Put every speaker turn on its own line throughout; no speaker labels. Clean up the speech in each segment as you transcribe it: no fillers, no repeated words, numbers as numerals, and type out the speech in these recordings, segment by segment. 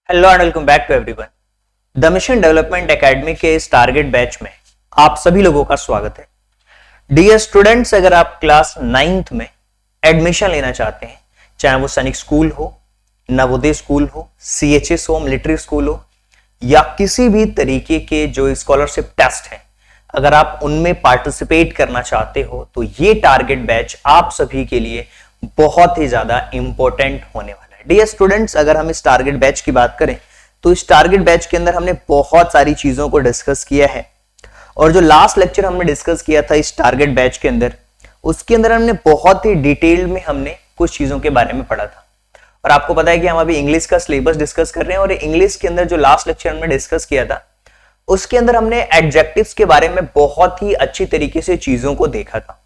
Hello and welcome back to everyone. The mission development academy के इस target batch में आप सभी लोगों का स्वागत है। डियर स्टूडेंट्स, अगर आप क्लास 9th में एडमिशन लेना चाहते हैं, चाहे वो सैनिक स्कूल हो, नवोदय स्कूल हो, CHS हो, मिलिट्री स्कूल हो या किसी भी तरीके के जो स्कॉलरशिप टेस्ट है, अगर आप उनमें पार्टिसिपेट करना चाहते हो तो ये टारगेट बैच आप सभी के लिए बहुत ही ज्यादा इंपॉर्टेंट होने वाला है। डियर स्टूडेंट्स, अगर हम इस टारगेट बैच की बात करें तो इस टारगेट बैच के अंदर हमने बहुत सारी चीजों को डिस्कस किया है और जो लास्ट लेक्चर हमने डिस्कस किया था इस टारगेट बैच के अंदर, उसके अंदर हमने बहुत ही डिटेल में हमने कुछ चीजों के बारे में पढ़ा था। और आपको पता है कि हम अभी इंग्लिश का सिलेबस डिस्कस कर रहे हैं और इंग्लिश के अंदर जो लास्ट लेक्चर हमने डिस्कस किया था उसके अंदर हमने एडजेक्टिव्स के बारे में बहुत ही अच्छी तरीके से चीजों को देखा था।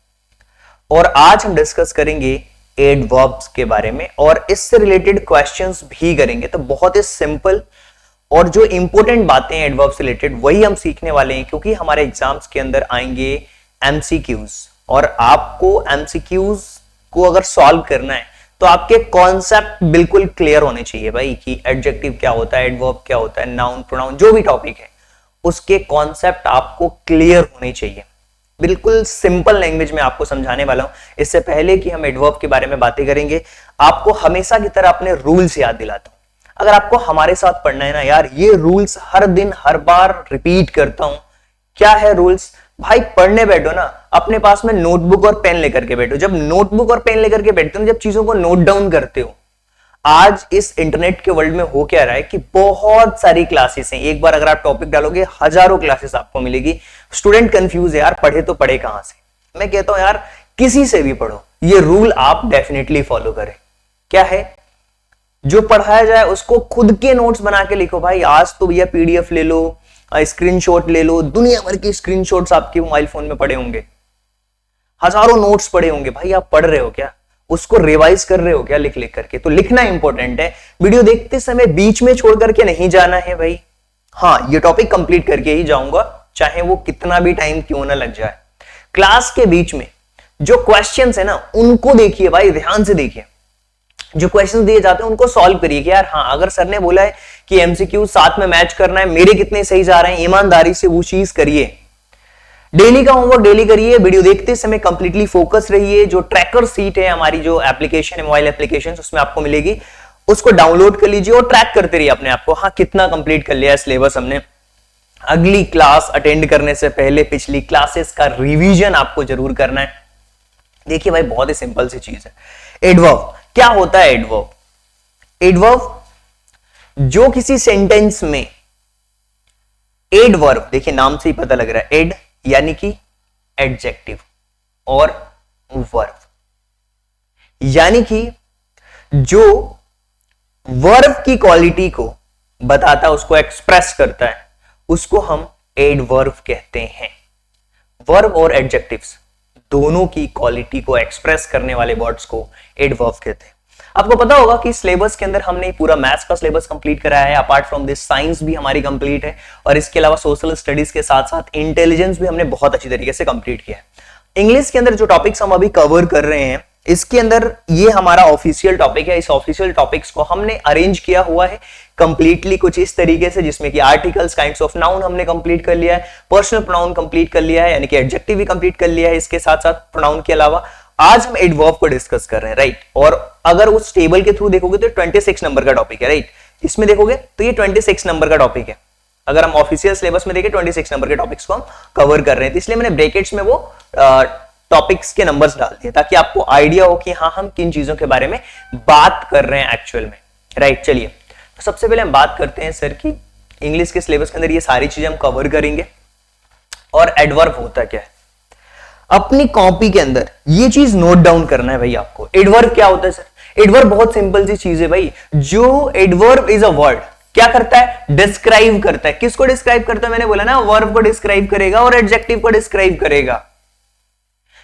और आज हम डिस्कस करेंगे एडवर्ब्स के बारे में और इससे रिलेटेड क्वेश्चंस भी करेंगे। तो बहुत ही सिंपल और जो इंपॉर्टेंट बातें हैं एडवर्ब से रिलेटेड वही हम सीखने वाले हैं, क्योंकि हमारे एग्जाम्स के अंदर आएंगे MCQs और आपको MCQs को अगर सॉल्व करना है तो आपके कॉन्सेप्ट बिल्कुल क्लियर होने चाहिए भाई, कि एडजेक्टिव क्या होता है, एडवर्ब क्या होता है, नाउन प्रोनाउन जो भी टॉपिक है उसके कॉन्सेप्ट आपको क्लियर होने चाहिए। बिल्कुल सिंपल लैंग्वेज में आपको समझाने वाला हूं। इससे पहले कि हम एडवर्ब के बारे में बातें करेंगे, आपको हमेशा की तरह अपने रूल्स याद दिलाता हूं। अगर आपको हमारे साथ पढ़ना है ना यार, ये रूल्स हर दिन हर बार रिपीट करता हूं। क्या है रूल्स भाई? पढ़ने बैठो ना, अपने पास में नोटबुक और पेन लेकर के बैठो। जब नोटबुक और पेन लेकर के बैठते हो, जब चीजों को नोट डाउन करते हो, आज इस इंटरनेट के वर्ल्ड में हो क्या रहा है कि बहुत सारी क्लासेस हैं। एक बार अगर आप टॉपिक डालोगे हजारों क्लासेस आपको मिलेगी। स्टूडेंट कंफ्यूज है यार, पढ़े तो पढ़े कहां से। मैं कहता हूं यार किसी से भी पढ़ो, ये रूल आप डेफिनेटली फॉलो करें। क्या है? जो पढ़ाया जाए उसको खुद के नोट्स बना के लिखो भाई। आज तो भैया PDF ले लो, स्क्रीनशॉट ले लो, दुनिया भर के स्क्रीनशॉट्स आपके मोबाइल फोन में पड़े होंगे, हजारों नोट्स पड़े होंगे। भाई आप पढ़ रहे हो क्या? उसको रिवाइज कर रहे हो क्या लिख लिख करके? तो लिखना इंपॉर्टेंट है। वीडियो देखते समय बीच में छोड़ करके नहीं जाना है भाई। हाँ, ये टॉपिक कंप्लीट करके ही जाऊंगा, चाहे वो कितना भी टाइम क्यों ना लग जाए। क्लास के बीच में जो क्वेश्चंस है ना उनको देखिए भाई, ध्यान से देखिए। जो क्वेश्चंस दिए जाते हैं उनको सॉल्व करिए कि यार हाँ, अगर सर ने बोला है कि MCQ साथ में मैच करना है, मेरे कितने सही जा रहे हैं, ईमानदारी से वो चीज करिए। डेली का होमवर्क डेली करिए। वीडियो देखते समय कंप्लीटली फोकस रहिए। जो ट्रैकर सीट है हमारी, जो एप्लीकेशन है मोबाइल एप्लीकेशन, उसमें आपको मिलेगी, उसको डाउनलोड कर लीजिए और ट्रैक करते रहिए अपने आप को। हाँ, कितना कंप्लीट कर लिया सिलेबस हमने। अगली क्लास अटेंड करने से पहले पिछली क्लासेस का रिवीजन आपको जरूर करना है। देखिए भाई, बहुत ही सिंपल सी चीज है। एडवर्ब क्या होता है? एडवर्ब जो किसी सेंटेंस में एडवर्ब, देखिए नाम से ही पता लग रहा है, एड यानी कि एडजेक्टिव और वर्ब, यानी कि जो वर्ब की क्वालिटी को बताता है, उसको एक्सप्रेस करता है, उसको हम एडवर्ब कहते हैं। वर्ब और एडजेक्टिव्स दोनों की क्वालिटी को एक्सप्रेस करने वाले वर्ड्स को एडवर्ब कहते हैं। आपको पता होगा कि सिलेबस के अंदर हमने पूरा मैथ्स का सिलेबस कंप्लीट कराया है। अपार्ट फ्रॉम दिस साइंस भी हमारी कंप्लीट है और इसके अलावा सोशल स्टडीज के साथ साथ इंटेलिजेंस भी हमने बहुत अच्छी तरीके से कंप्लीट किया है। इंग्लिश के अंदर जो टॉपिक्स हम अभी कवर कर रहे हैं, इसके अंदर ये हमारा ऑफिशियल टॉपिक है। इस ऑफिशियल टॉपिक्स को हमने अरेंज किया हुआ है कंप्लीटली कुछ इस तरीके से, जिसमें कि आर्टिकल्स, काइंड्स ऑफ नाउन हमने कंप्लीट कर लिया है, पर्सनल प्रोनाउन कंप्लीट कर लिया है, यानी कि एडजेक्टिव भी कंप्लीट कर लिया है। इसके साथ साथ प्रोनाउन के अलावा आज हम एडवर्ब को डिस्कस कर रहे हैं, राइट। और अगर उस टेबल के थ्रू देखोगे तो 26 नंबर का टॉपिक है, राइट। इसमें देखोगे तो ये 26 नंबर का टॉपिक है। अगर हम ऑफिशियल सिलेबस में देखें 26 नंबर के टॉपिक्स को हम कवर कर रहे हैं, तो इसलिए मैंने ब्रैकेट्स में वो टॉपिक्स के नंबर्स डाल दिए ताकि आपको आइडिया हो कि हाँ, हम किन चीजों के बारे में बात कर रहे हैं एक्चुअल में, राइट। चलिए, तो सबसे पहले हम बात करते हैं सर की इंग्लिश के सिलेबस के अंदर ये सारी चीजें हम कवर करेंगे। और एडवर्ब होता क्या है, अपनी कॉपी के अंदर ये चीज नोट डाउन करना है भाई आपको। एडवर्ब क्या होता है सर? एडवर्ब बहुत सिंपल सी चीज है भाई। जो एडवर्ब इज अ वर्ड, क्या करता है? डिस्क्राइब करता है। किसको डिस्क्राइब करता है? मैंने बोला ना, वर्ब को डिस्क्राइब करेगा और एडजेक्टिव को डिस्क्राइब करेगा,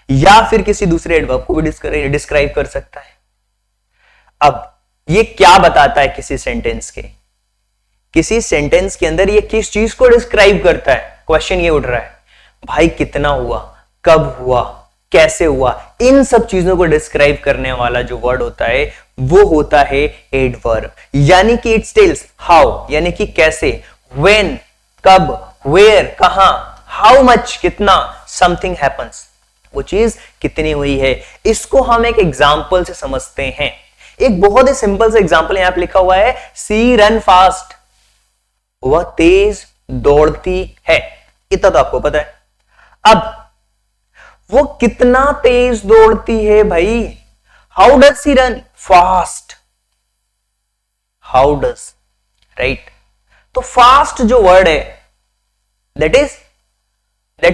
या फिर किसी दूसरे एडवर्ब को भी डिस्क्राइब कर सकता है। अब ये क्या बताता है? किसी सेंटेंस के अंदर ये किस चीज को डिस्क्राइब करता है? क्वेश्चन ये उठ रहा है भाई, कितना हुआ, कब हुआ, कैसे हुआ, इन सब चीजों को डिस्क्राइब करने वाला जो वर्ड होता है वो होता है एडवर्ब, यानी कि इट्स टेल्स हाउ, यानी कि कैसे, व्हेन कब, वेयर कहां, हाउ मच कितना, समथिंग हैपन्स वो चीज कितनी हुई है। इसको हम एक एग्जाम्पल से समझते हैं। एक बहुत ही सिंपल सा एग्जाम्पल यहां पे लिखा हुआ है, सी रन फास्ट, वह तेज दौड़ती है, इतना तो आपको पता है। अब वो कितना तेज दौड़ती है भाई, how does she run fast, how does, right. तो फास्ट जो वर्ड है that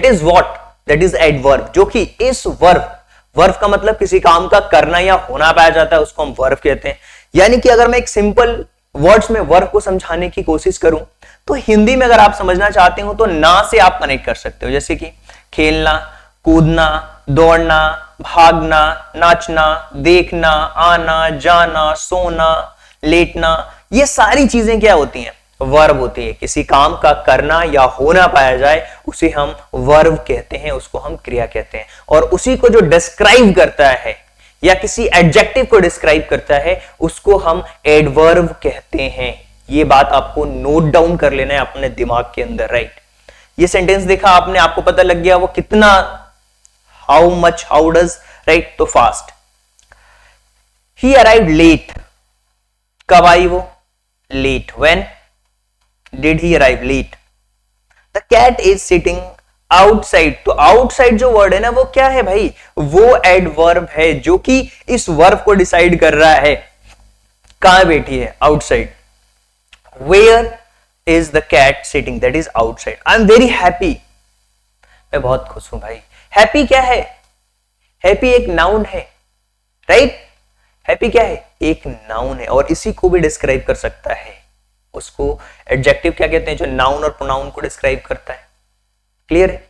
is what, that is adverb, जो कि इस वर्ब का मतलब किसी काम का करना या होना पाया जाता है, उसको हम वर्ब कहते हैं। यानी कि अगर मैं एक सिंपल वर्ड्स में वर्ब को समझाने की कोशिश करूं तो हिंदी में अगर आप समझना चाहते हो तो ना से आप कनेक्ट कर सकते हो, जैसे कि खेलना, कूदना, दौड़ना, भागना, नाचना, देखना, आना, जाना, सोना, लेटना, ये सारी चीजें क्या होती हैं, वर्ब होती है। किसी काम का करना या होना पाया जाए उसे हम वर्ब कहते हैं, उसको हम क्रिया कहते हैं। और उसी को जो डिस्क्राइब करता है या किसी एडजेक्टिव को डिस्क्राइब करता है उसको हम एडवर्ब कहते हैं। ये बात आपको नोट डाउन कर लेना है अपने दिमाग के अंदर, राइट। ये सेंटेंस देखा आपने, आपको पता लग गया वो कितना, how much, how does, right. तो फास्ट, ही अराइव्ड लेट, कब आई वो, late, when did he arrive, late. The cat is sitting outside, तो आउटसाइड जो वर्ड है ना वो क्या है भाई, वो एडवर्ब है जो कि इस वर्ब को डिसाइड कर रहा है कहां बैठी है, outside. Where is the cat sitting, that is outside. I am very happy, मैं बहुत खुश हूं भाई। हैप्पी क्या है, हैप्पी एक नाउन है, राइट। हैप्पी क्या है, एक नाउन है और इसी को भी डिस्क्राइब कर सकता है। उसको एडजेक्टिव क्या कहते हैं, जो नाउन और प्रोनाउन को डिस्क्राइब करता है। क्लियर है।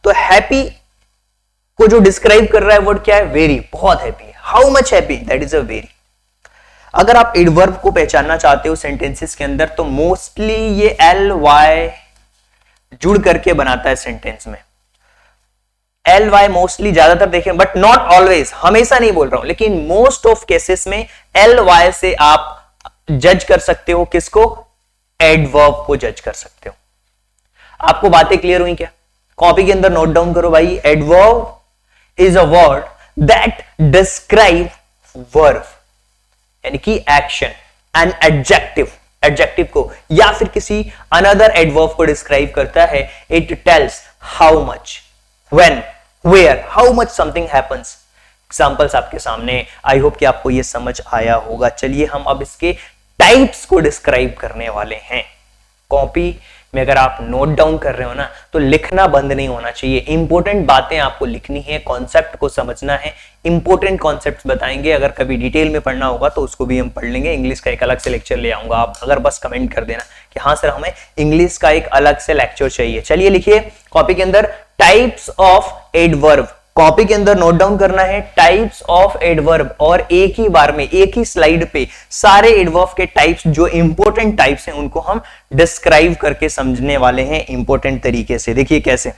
तो हैप्पी को जो डिस्क्राइब कर रहा है वर्ड क्या है, वेरी, बहुत हैप्पी है। How much happy, that is a very. अगर आप एडवर्ब को पहचानना चाहते हो सेंटेंसेस के अंदर तो मोस्टली ये एल वाई जुड़ करके बनाता है सेंटेंस में। एल वाई मोस्टली ज्यादातर देखें, बट नॉट ऑलवेज, हमेशा नहीं बोल रहा हूं, लेकिन मोस्ट ऑफ केसेस में एल वाई से आप जज कर सकते हो किसको, एडवर्ब को जज कर सकते हो। आपको बातें क्लियर हुई क्या, कॉपी के अंदर नोट डाउन करो भाई। Adverb is a word that describe verb, यानी कि एक्शन, एंड एडजेक्टिव को या फिर किसी अनदर एडवर्ब को डिस्क्राइब करता है। It tells how much, when, where, how much something happens. Examples आपके सामने, आई होप कि आपको यह समझ आया होगा। चलिए हम अब इसके टाइप्स को डिस्क्राइब करने वाले हैं। कॉपी में अगर आप नोट डाउन कर रहे हो ना तो लिखना बंद नहीं होना चाहिए। इंपॉर्टेंट बातें आपको लिखनी है, कॉन्सेप्ट को समझना है। इंपॉर्टेंट कॉन्सेप्ट्स बताएंगे, अगर कभी डिटेल में पढ़ना होगा तो उसको भी हम पढ़ लेंगे। इंग्लिश का एक अलग से लेक्चर ले आऊंगा, आप अगर बस कमेंट कर देना कि हाँ सर हमें इंग्लिश का एक अलग से लेक्चर चाहिए। चलिए लिखिए कॉपी के अंदर, टाइप्स ऑफ एडवर्ब। कॉपी के अंदर नोट डाउन करना है टाइप्स ऑफ एडवर्ब, और एक ही बार में एक ही स्लाइड पे सारे एडवर्ब के टाइप्स जो इंपॉर्टेंट टाइप्स हैं उनको हम डिस्क्राइब करके समझने वाले हैं इंपॉर्टेंट तरीके से। देखिए कैसे।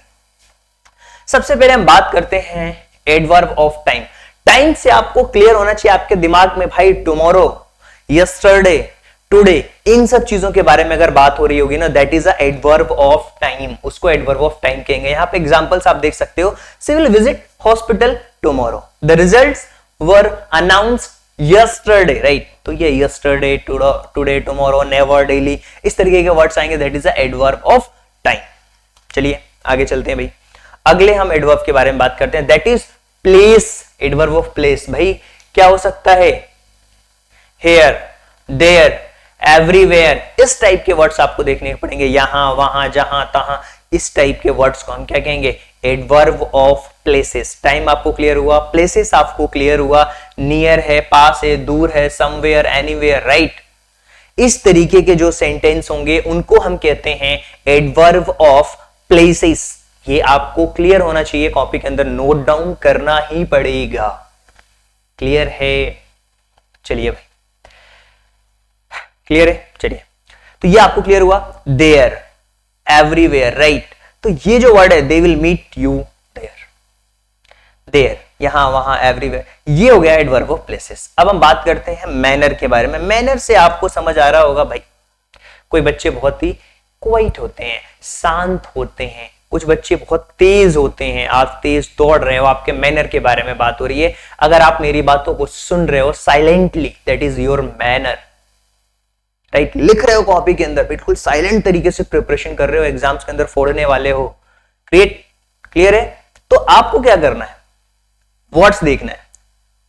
सबसे पहले हम बात करते हैं एडवर्ब ऑफ टाइम। टाइम से आपको क्लियर होना चाहिए आपके दिमाग में भाई, टुमारो, यस्टरडे, टुडे, इन सब चीजों के बारे में अगर बात हो रही होगी ना, that is a adverb of time, उसको एडवर्ब ऑफ टाइम कहेंगे। यहां पे एग्जांपल्स आप देख सकते हो, she will visit hospital tomorrow, the results were announced yesterday, right. तो ये yesterday, today, tomorrow, never, daily, इस तरीके के वर्ड्स आएंगे, that is a adverb of time. चलिए आगे चलते हैं भाई। अगले हम एडवर्ब के बारे में बात करते हैं, that is place. Adverb of place भाई क्या हो सकता है, हेयर, देयर, एवरीवेयर, इस टाइप के वर्ड्स आपको देखने पड़ेंगे। यहां, वहां, जहां, तहां, इस टाइप के वर्ड्स को हम क्या कहेंगे, एडवर्ब ऑफ प्लेसेस। टाइम आपको क्लियर हुआ, प्लेसेस आपको क्लियर हुआ, नियर है, पास है, दूर है, समवेयर, एनीवेयर, राइट। इस तरीके के जो सेंटेंस होंगे उनको हम कहते हैं एडवर्ब ऑफ प्लेसेस। ये आपको क्लियर होना चाहिए, कॉपी के अंदर नोट डाउन करना ही पड़ेगा। क्लियर है। चलिए भाई, क्लियर है। चलिए, तो ये आपको क्लियर हुआ, देयर, एवरीवेयर, राइट। तो ये जो वर्ड है, they will meet you there, there, यहाँ वहां एवरीवेयर, ये हो गया एडवर्ब ऑफ प्लेसेस। अब हम बात करते हैं मैनर के बारे में। मैनर से आपको समझ आ रहा होगा भाई, कोई बच्चे बहुत ही क्वाइट होते हैं, शांत होते हैं, कुछ बच्चे बहुत तेज होते हैं, आप तेज दौड़ रहे हो, आपके मैनर के बारे में बात हो रही है। अगर आप मेरी बातों को सुन रहे हो silently, that is your manner, right. लिख रहे हो कॉपी के अंदर, बिल्कुल साइलेंट तरीके से प्रिपरेशन कर रहे हो, एग्जाम्स के अंदर फोड़ने वाले हो, क्लियर है। तो आपको क्या करना है, वर्ड्स देखना है,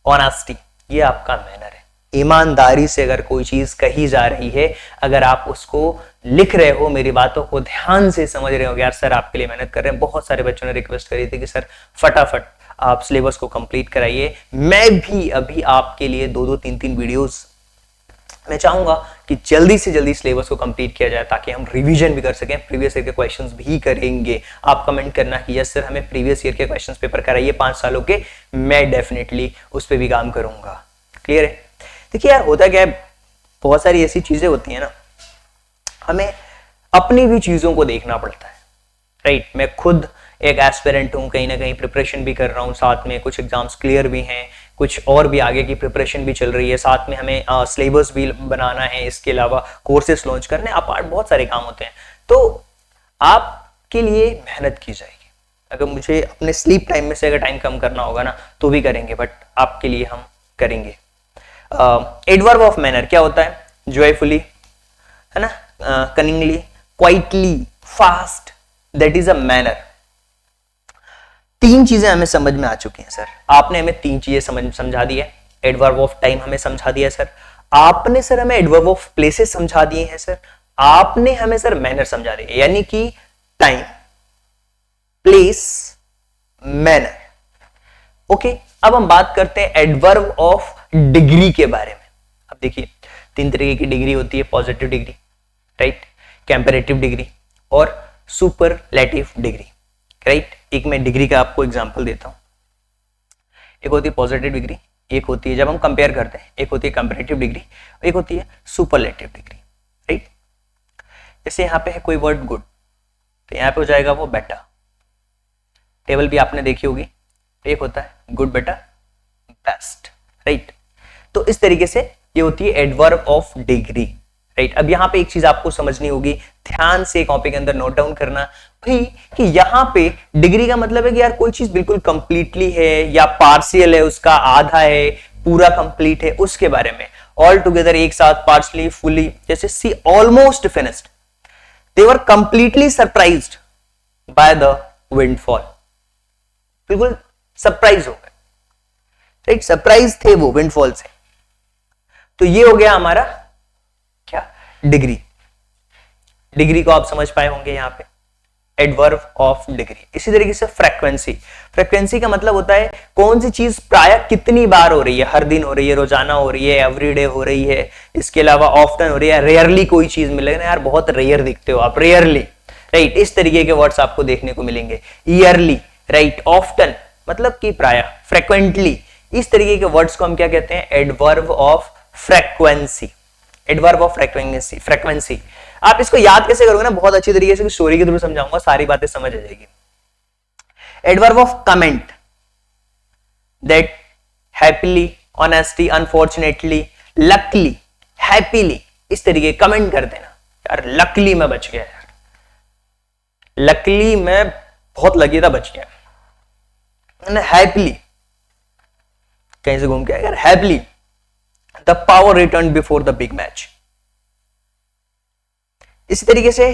ऑनेस्टी, ये आपका मैनर है। ईमानदारी से अगर कोई चीज कही जा रही है, अगर आप उसको लिख रहे हो, मेरी बातों को ध्यान से समझ रहे हो, यार सर आपके लिए मेहनत कर रहे हैं। बहुत सारे बच्चों ने रिक्वेस्ट करी थी कि सर फटाफट आप सिलेबस को कंप्लीट कराइए। मैं भी अभी आपके लिए 2-2, 3-3 वीडियोस मैं चाहूंगा कि जल्दी से जल्दी सिलेबस को कंप्लीट किया जाए, ताकि हम रिवीजन भी कर सकें, प्रीवियस ईयर के क्वेश्चंस भी करेंगे। आप कमेंट करना कि यस सर हमें प्रीवियस ईयर के क्वेश्चंस पेपर कराइए 5 सालों के, मैं डेफिनेटली उस पर भी काम करूंगा। क्लियर है। देखिए यार होता क्या है, बहुत सारी ऐसी चीजें होती है ना, हमें अपनी भी चीजों को देखना पड़ता है, राइट। मैं खुद एक एस्पिरेंट हूं, कहीं ना कहीं प्रिपरेशन भी कर रहा हूं, साथ में कुछ एग्जाम्स क्लियर भी हैं, कुछ और भी आगे की प्रिपरेशन भी चल रही है, साथ में हमें सिलेबस भी बनाना है, इसके अलावा कोर्सेस लॉन्च करने, अपार्ट बहुत सारे काम होते हैं। तो आपके लिए मेहनत की जाएगी। अगर मुझे अपने स्लीप टाइम में से अगर टाइम कम करना होगा ना तो भी करेंगे, बट आपके लिए हम करेंगे। एडवर्ब ऑफ मैनर क्या होता है, जॉयफुली, है ना, cunningly, quietly, fast, that is a manner. 3 चीजें हमें समझ में आ चुकी हैं सर, आपने हमें 3 चीजें समझा दी है। एडवर्ब ऑफ टाइम हमें समझा दिया सर, आपने सर हमें एडवर्ब ऑफ प्लेसेस समझा दिए हैं सर, आपने हमें सर मैनर समझा दिए, यानी कि टाइम, प्लेस, मैनर। ओके, अब हम बात करते हैं एडवर्ब ऑफ डिग्री के बारे में। अब देखिए 3 तरीके की डिग्री होती है, positive degree, right, comparative degree और सुपरलेटिव डिग्री, राइट। एक मैं डिग्री का आपको एग्जांपल देता हूं। एक होती है पॉजिटिव डिग्री, एक होती है जब हम कंपेयर करते हैं, एक होती है कंपैरेटिव डिग्री, एक होती है सुपरलेटिव डिग्री, राइट। जैसे यहां पे है कोई वर्ड गुड, तो यहां पे हो जाएगा वो बेटर। टेबल भी आपने देखी होगी, एक होता है गुड, बेटर, बेस्ट, राइट। तो इस तरीके से ये होती है एडवर्ब ऑफ डिग्री, राइट। अब यहां पे एक चीज आपको समझनी होगी, ध्यान से कॉपी के अंदर नोट डाउन करना भाई, कि यहां पे डिग्री का मतलब है कि यार कोई चीज बिल्कुल कंप्लीटली है या पार्शियल है, उसका आधा है, पूरा कंप्लीट है, उसके बारे में। ऑल टुगेदर, एक साथ, पार्शली, फुली। जैसे she almost finished, they were completely surprised by the windfall, बिल्कुल सरप्राइज हो गए, राइट, सरप्राइज थे वो विंडफॉल से। तो ये हो गया हमारा क्या, डिग्री। डिग्री को आप समझ पाए होंगे यहां पे, एडवर्ब ऑफ डिग्री। इसी तरीके से फ्रीक्वेंसी, फ्रीक्वेंसी का मतलब होता है कौन सी चीज प्राय कितनी बार हो रही है, हर दिन हो रही है, रोजाना हो रही है, एवरीडे हो रही है, इसके अलावा ऑफ्टन हो रही है, रेयरली कोई चीज मिलेगी ना, यार बहुत रेयर दिखते हो आप, रेयरली, राइट। इस तरीके के वर्ड्स आपको देखने को मिलेंगे। ईयरली, राइट, ऑफ्टन मतलब कि प्राय, फ्रीक्वेंटली, इस तरीके के वर्ड्स को हम क्या कहते हैं, adverb of frequency, adverb of frequency, frequency. आप इसको याद कैसे करोगे ना, बहुत अच्छी तरीके से स्टोरी के थ्रू समझाऊंगा, सारी बातें समझ आ जाएगी। Adverb of comment, that happily, honestly, unfortunately, luckily, happily, इस तरीके कमेंट कर देना, यार लकली मैं बच गया, यार लकली मैं बहुत लगी था, बच गया। हैप्पीली, कहीं से घूम के आया, यार happily, the power return before the big match. इसी तरीके से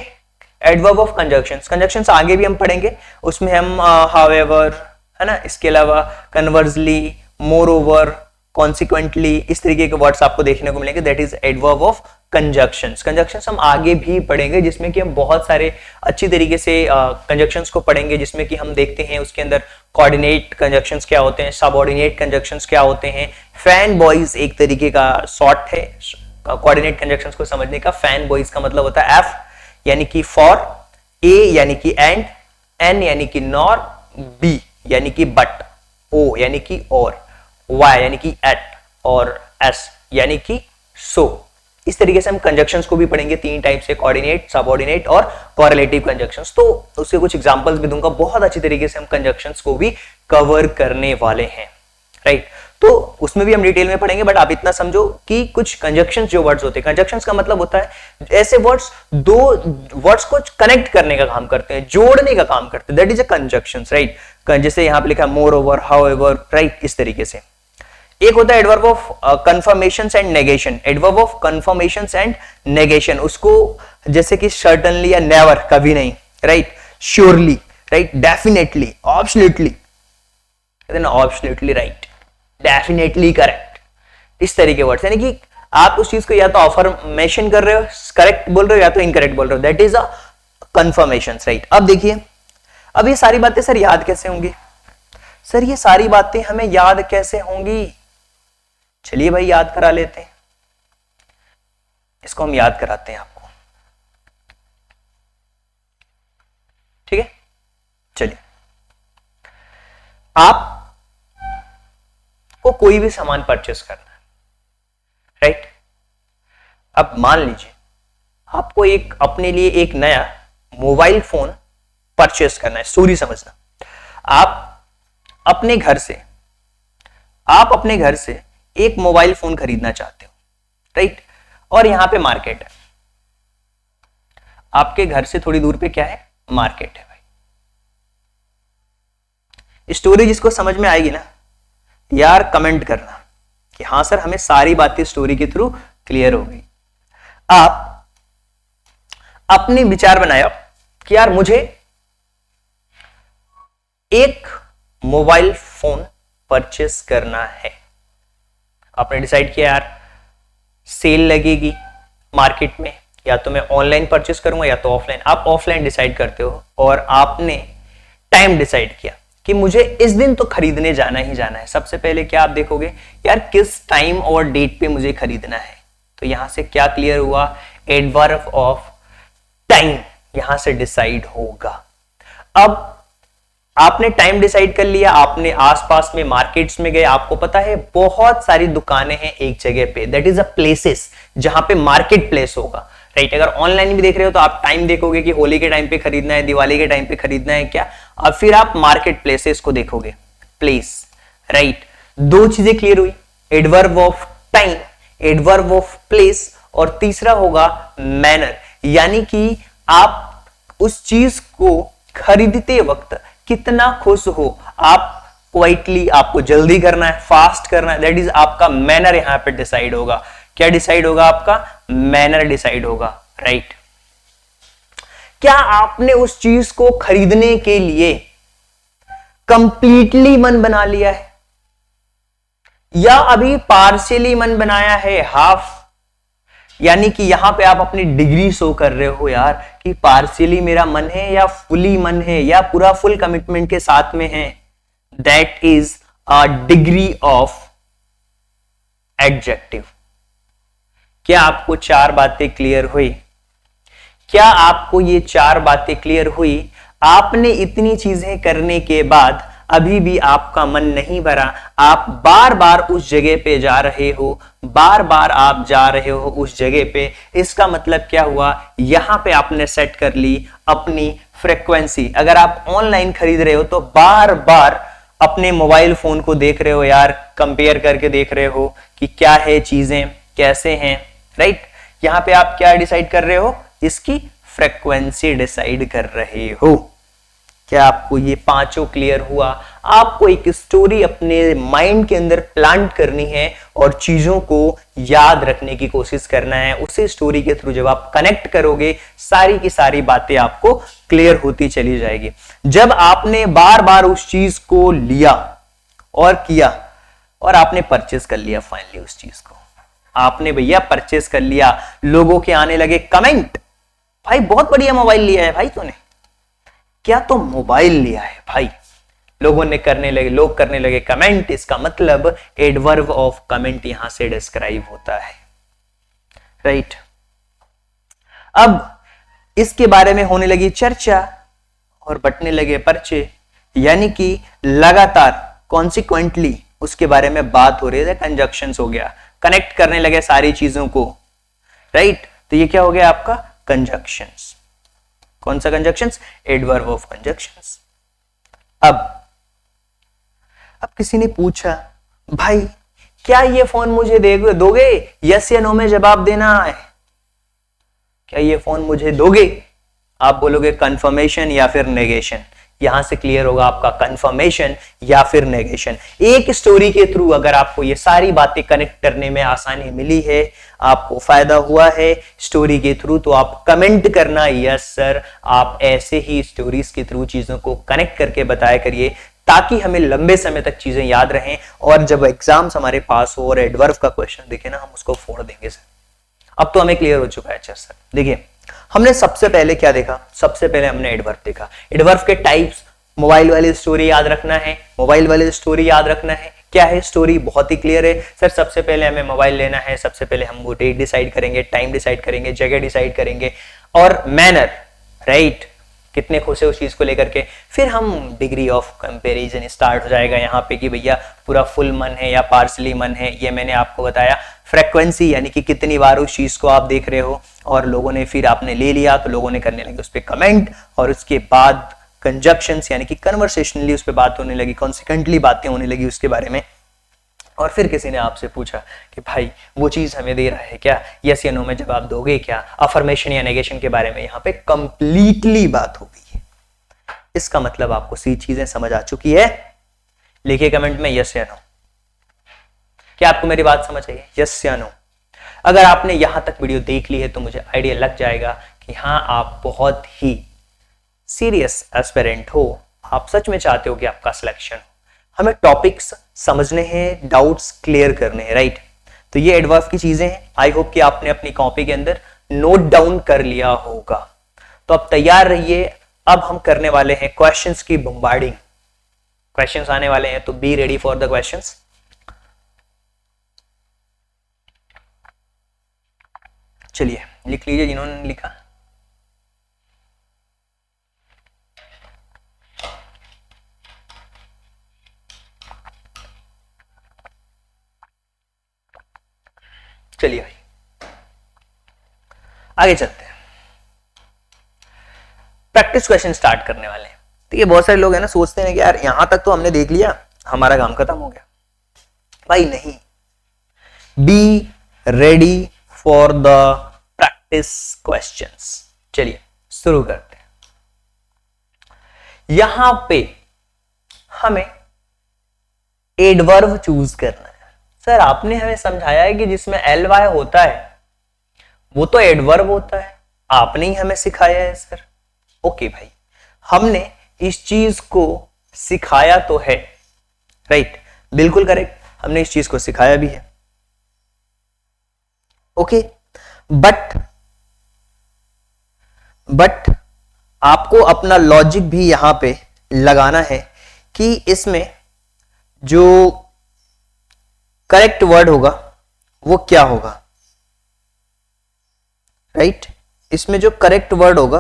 एडवर्ब ऑफ कंजंक्शंस, कंजंक्शंस आगे भी हम पढ़ेंगे, उसमें हम हाउएवर, है ना, इसके अलावा कन्वर्सली, मोरओवर, कॉन्सिक्वेंटली, इस तरीके के वर्ड्स आपको देखने को मिलेंगे, that is adverb of conjunctions. Conjunctions हम आगे भी पढ़ेंगे, जिसमें कि हम बहुत सारे अच्छी तरीके से कंजंक्शंस को पढ़ेंगे, जिसमें कि हम देखते हैं उसके अंदर कोऑर्डिनेट कंजंक्शंस क्या होते हैं, सबऑर्डिनेट कंजंक्शंस क्या होते हैं, फैन बॉयज एक तरीके का शॉर्ट है कोऑर्डिनेट कंजंक्शंस को समझने का। फैन बॉयज का मतलब होता है एफ यानी कि फॉर, ए यानी कि एंड, एन यानी कि नॉर, बी यानी कि बट, ओ यानी कि और, वाई यानी कि एट, और एस यानी कि सो। इस तरीके से हम कंजक्शंस को भी पढ़ेंगे, 3 टाइप से, कोऑर्डिनेट, सबऑर्डिनेट और कोरिलेटिव कंजक्शंस। तो उसके कुछ एग्जांपल्स भी दूंगा, बहुत अच्छी तरीके से हम कंजक्शंस को भी कवर करने वाले हैं, राइट। तो उसमें भी हम डिटेल में पढ़ेंगे, बट आप इतना समझो कि कुछ कंजक्शंस जो वर्ड्स होते हैं, कंजक्शंस का मतलब होता है ऐसे वर्ड्स, दो वर्ड्स को कनेक्ट करने का काम करते हैं, जोड़ने का काम करते हैं, that is a conjunctions, right. जैसे यहां पे लिखा है more over, how ever, right, इस तरीके से। एक होता है adverb of confirmations and negation, adverb of confirmations and negation, उसको जैसे कि सर्टेनली या नेवर, कभी नहीं, right, surely, right, definitely, absolutely, absolutely right, definitely correct, इस तरीके वर्ड्स, यानी कि आप उस चीज को या तो अफर्मेशन कर रहे हो, करेक्ट बोल रहे हो, या तो इनकरेक्ट बोल रहे हो, that is a confirmation, right. अब देखिए, अब ये सारी बातें सर याद कैसे होंगी? सर ये सारी बातें हमें याद कैसे होंगी? चलिए भाई याद करा लेते हैं, इसको हम याद कराते हैं आपको, ठीक है। चलिए, आप को कोई भी सामान परचेस करना है, राइट। अब मान लीजिए आपको एक अपने लिए एक नया मोबाइल फोन परचेस करना है। स्टोरी समझना, आप अपने घर से एक मोबाइल फोन खरीदना चाहते हो, राइट, और यहां पे मार्केट है, आपके घर से थोड़ी दूर पे क्या है? मार्केट है भाई। स्टोरी जिसको समझ में आएगी ना यार, कमेंट करना कि हाँ सर हमें सारी बातें स्टोरी के थ्रू क्लियर हो गई। आप अपने विचार बनाया कि यार मुझे एक मोबाइल फोन परचेस करना है। आपने डिसाइड किया यार सेल लगेगी मार्केट में, या तो मैं ऑनलाइन परचेस करूंगा या तो ऑफलाइन। आप ऑफलाइन डिसाइड करते हो और आपने टाइम डिसाइड किया कि मुझे इस दिन तो खरीदने जाना ही जाना है। सबसे पहले क्या आप देखोगे यार किस टाइम और डेट पे मुझे खरीदना है, तो यहां से क्या क्लियर हुआ? एडवर्ब ऑफ टाइम यहां से डिसाइड होगा। अब आपने टाइम डिसाइड कर लिया, आपने आसपास में मार्केट्स में गए, आपको पता है बहुत सारी दुकानें हैं एक जगह पे, दैट इज अ प्लेसेस जहां पे मार्केट प्लेस होगा, राइट। अगर ऑनलाइन भी देख रहे हो तो आप टाइम देखोगे कि होली के टाइम पे खरीदना है, दिवाली के टाइम पे खरीदना है क्या, अब फिर आप मार्केट प्लेसेस को देखोगे, प्लेस, राइट। दो चीजें क्लियर हुई, adverb of time, adverb of place, और तीसरा होगा मैनर, यानी कि आप उस चीज को खरीदते वक्त कितना खुश हो, आप क्वाइटली, आपको जल्दी करना है, फास्ट करना है, दैट इज आपका मैनर यहां पे डिसाइड होगा। क्या डिसाइड होगा? आपका मैनर डिसाइड होगा, राइट। क्या आपने उस चीज को खरीदने के लिए कंप्लीटली मन बना लिया है, या अभी पार्शियली मन बनाया है, हाफ, यानी कि यहां पे आप अपनी डिग्री शो कर रहे हो यार कि पार्शियली मेरा मन है या फुली मन है या पूरा फुल कमिटमेंट के साथ में है, that is a degree of adjective. क्या आपको 4 बातें क्लियर हुई? क्या आपको ये 4 बातें क्लियर हुई? आपने इतनी चीजें करने के बाद अभी भी आपका मन नहीं भरा, आप बार बार उस जगह पे जा रहे हो, बार बार आप जा रहे हो उस जगह पे, इसका मतलब क्या हुआ? यहां पे आपने सेट कर ली अपनी फ्रीक्वेंसी। अगर आप ऑनलाइन खरीद रहे हो तो बार बार अपने मोबाइल फोन को देख रहे हो यार, कंपेयर करके देख रहे हो कि क्या है चीजें, कैसे हैं, राइट। यहां पे आप क्या डिसाइड कर रहे हो? इसकी फ्रीक्वेंसी डिसाइड कर रहे हो। क्या आपको ये पांचों क्लियर हुआ? आपको एक स्टोरी अपने माइंड के अंदर प्लांट करनी है और चीजों को याद रखने की कोशिश करना है। उसी स्टोरी के थ्रू जब आप कनेक्ट करोगे, सारी की सारी बातें आपको क्लियर होती चली जाएगी। जब आपने बार बार उस चीज को लिया और किया और आपने परचेस कर लिया, फाइनली उस चीज को आपने भैया परचेस कर लिया, लोगों के आने लगे कमेंट, भाई बहुत बढ़िया मोबाइल लिया है भाई तूने, क्या तो मोबाइल लिया है भाई। लोग करने लगे कमेंट, इसका मतलब एडवर्ब ऑफ कमेंट यहां से डिस्क्राइब होता है, राइट। अब इसके बारे में होने लगी चर्चा और बटने लगे पर्चे, यानी कि लगातार कॉन्सिक्वेंटली उसके बारे में बात हो रही है। कंजक्शंस हो गया, कनेक्ट करने लगे सारी चीजों को, राइट। तो ये क्या हो गया आपका कंजक्शंस। कौन सा कंजक्शंस? Adverb of conjunctions. अब किसी ने पूछा भाई क्या ये फोन मुझे दोगे? यस या नो में जवाब देना है। क्या ये फोन मुझे दोगे? आप बोलोगे कंफर्मेशन या फिर नेगेशन। यहां से क्लियर होगा आपका कंफर्मेशन या फिर नेगेशन। एक स्टोरी के थ्रू अगर आपको ये सारी बातें कनेक्ट करने में आसानी मिली है, आपको फायदा हुआ है स्टोरी के थ्रू, तो आप कमेंट करना यस सर। आप ऐसे ही स्टोरीज के थ्रू चीजों को कनेक्ट करके बताया करिए ताकि हमें लंबे समय तक चीजें याद रहें और जब एग्जाम्स हमारे पास हो और एडवर्ब का क्वेश्चन दिखे ना, हम उसको फोड़ देंगे सर। अब तो हमें क्लियर हो चुका है। अच्छा सर देखिए, हमने सबसे पहले क्या देखा? सबसे पहले हमने एडवर्ब देखा। एडवर्ब के टाइप्स, मोबाइल वाली स्टोरी याद रखना है। मोबाइल वाली स्टोरी याद रखना है। क्या है स्टोरी? बहुत ही क्लियर है सर। सबसे पहले हमें मोबाइल लेना है, सबसे पहले हम वो डेट डिसाइड करेंगे, टाइम डिसाइड करेंगे, जगह डिसाइड करेंगे और मैनर, राइट, कितने खुश है उस चीज को लेकर के। फिर हम डिग्री ऑफ कंपैरिजन स्टार्ट हो जाएगा यहाँ पे कि भैया पूरा फुल मन है या पार्सली मन है, ये मैंने आपको बताया। फ्रीक्वेंसी यानी कि कितनी बार उस चीज को आप देख रहे हो और लोगों ने, फिर आपने ले लिया तो लोगों ने करने लगे उस पर कमेंट, और उसके बाद कंजक्शंस यानी कि कन्वर्सेशनली उस पर बात होने लगी, कॉन्सिक्वेंटली बातें होने लगी उसके बारे में। और फिर किसी ने आपसे पूछा कि भाई वो चीज हमें दे रहा है क्या? यस या नो में जवाब दोगे क्या? अफर्मेशन या नेगेशन के बारे में यहाँ पे कंप्लीटली बात हो गई है। इसका मतलब आपको सी चीजें समझ आ चुकी है। लिखिए कमेंट में यस या नो। क्या आपको मेरी बात समझ आई? यस या नो। अगर आपने यहां तक वीडियो देख ली है तो मुझे आइडिया लग जाएगा कि हाँ आप बहुत ही सीरियस एस्पिरेंट हो, आप सच में चाहते हो कि आपका सिलेक्शन हो। हमें टॉपिक्स समझने हैं, डाउट्स क्लियर करने हैं, राइट। तो ये एडवर्ब की चीजें हैं। आई होप कि आपने अपनी कॉपी के अंदर नोट डाउन कर लिया होगा। तो अब तैयार रहिए। अब हम करने वाले हैं क्वेश्चंस की बम्बार्डिंग। क्वेश्चंस आने वाले हैं तो be ready for the questions. चलिए लिख लीजिए जिन्होंने लिखा। चलिए भाई आगे चलते हैं। प्रैक्टिस क्वेश्चन स्टार्ट करने वाले हैं। तो ये बहुत सारे लोग हैं ना, सोचते हैं कि यार यहां तक तो हमने देख लिया, हमारा काम खत्म हो गया। भाई नहीं, be ready for the practice questions. चलिए शुरू करते हैं। यहां पे हमें एडवर्ब चूज करना है। सर आपने हमें समझाया है कि जिसमें एल वाई होता है वो तो एडवर्ब होता है, आपने ही हमें सिखाया है सर। ओके भाई, हमने इस चीज को सिखाया तो है, राइट, बिल्कुल करेक्ट, हमने इस चीज को सिखाया भी है। ओके, बट आपको अपना लॉजिक भी यहां पे लगाना है कि इसमें जो करेक्ट वर्ड होगा वो क्या होगा, राइट। इसमें जो करेक्ट वर्ड होगा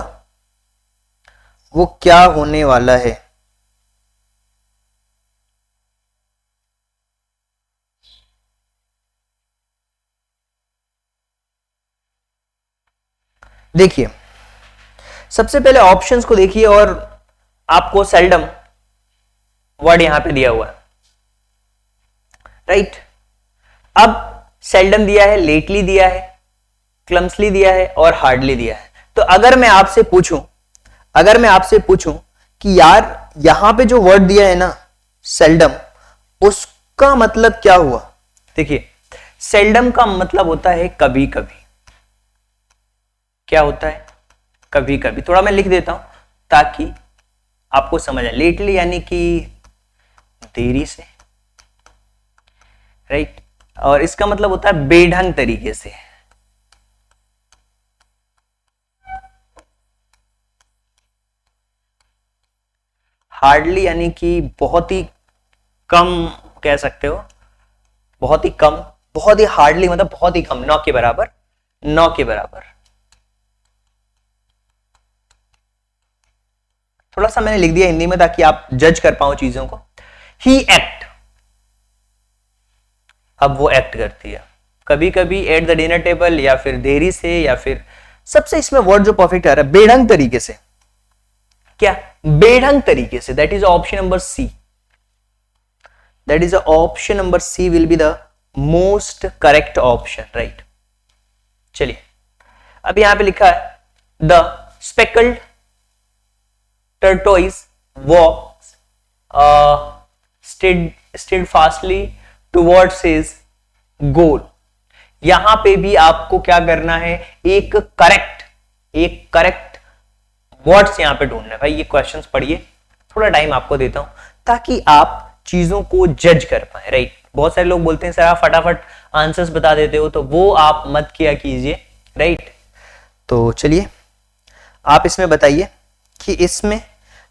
वो क्या होने वाला है। देखिए सबसे पहले ऑप्शंस को देखिए और आपको सेल्डम वर्ड यहां पे दिया हुआ है, राइट। अब सेल्डम दिया है, लेटली दिया है, क्लम्सली दिया है और हार्डली दिया है। तो अगर मैं आपसे पूछूं कि यार यहां पे जो वर्ड दिया है ना सेल्डम, उसका मतलब क्या हुआ। देखिए सेल्डम का मतलब होता है कभी कभी। क्या होता है? कभी कभी। थोड़ा मैं लिख देता हूं ताकि आपको समझ आए। लेटली यानी कि देरी से, राइट, और इसका मतलब होता है बेढंग तरीके से। हार्डली यानी कि बहुत ही कम कह सकते हो, बहुत ही कम। बहुत ही हार्डली मतलब बहुत ही कम, नौ के बराबर, नौ के बराबर। थोड़ा सा मैंने लिख दिया हिंदी में ताकि आप जज कर पाओ चीजों को। ही एक्ट, अब वो एक्ट करती है, कभी कभी एट द डिनर टेबल, या फिर देरी से, या फिर सबसे इसमें वर्ड जो परफेक्ट आ रहा है बेढंग तरीके से। क्या? बेढंग तरीके से। That is option number C. That is option number C will be the most correct option, right. चलिए अब यहां पे लिखा है the speckled tortoise walks steadfastly towards his goal। यहां पे भी आपको क्या करना है, एक करेक्ट वर्ड्स यहां पे ढूंढना है। भाई ये क्वेश्चंस पढ़िए, थोड़ा टाइम आपको देता हूं ताकि आप चीजों को जज कर पाए, राइट। बहुत सारे लोग बोलते हैं सर आप फटाफट आंसर्स बता देते हो, तो वो आप मत किया कीजिए, राइट। तो चलिए आप इसमें बताइए कि इसमें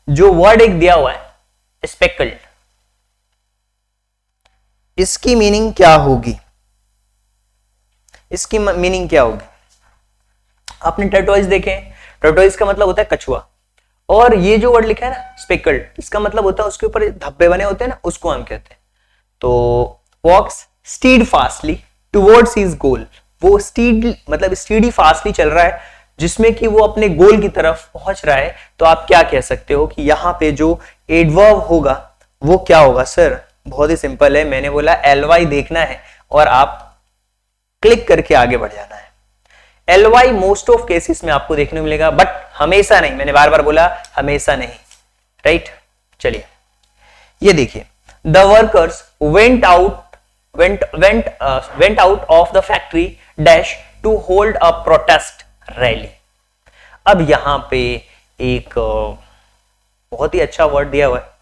जो वर्ड एक दिया हुआ है स्पेकल्ड, इसकी मीनिंग क्या होगी? इसकी मीनिंग क्या होगी? आपने टर्टोइज देखे, टर्टोइज का मतलब होता है कछुआ, और ये जो वर्ड लिखा है ना स्पेकल्ड, इसका मतलब होता है उसके ऊपर धब्बे बने होते हैं ना, उसको हम कहते हैं। तो walks steadfastly towards his goal, वो स्टीड मतलब स्टीडी फास्टली चल रहा है जिसमें कि वो अपने गोल की तरफ पहुंच रहा है। तो आप क्या कह सकते हो कि यहां पे जो एडवर्ब होगा वो क्या होगा? सर बहुत ही सिंपल है, मैंने बोला एलवाई देखना है और आप क्लिक करके आगे बढ़ जाना है। एलवाई मोस्ट ऑफ केसेस में आपको देखने को मिलेगा, बट हमेशा नहीं, मैंने बार बार बोला हमेशा नहीं, राइट। चलिए ये देखिए, the workers went out of the factory dash to hold a protest rally. अब यहां पे एक बहुत ही अच्छा वर्ड दिया हुआ है,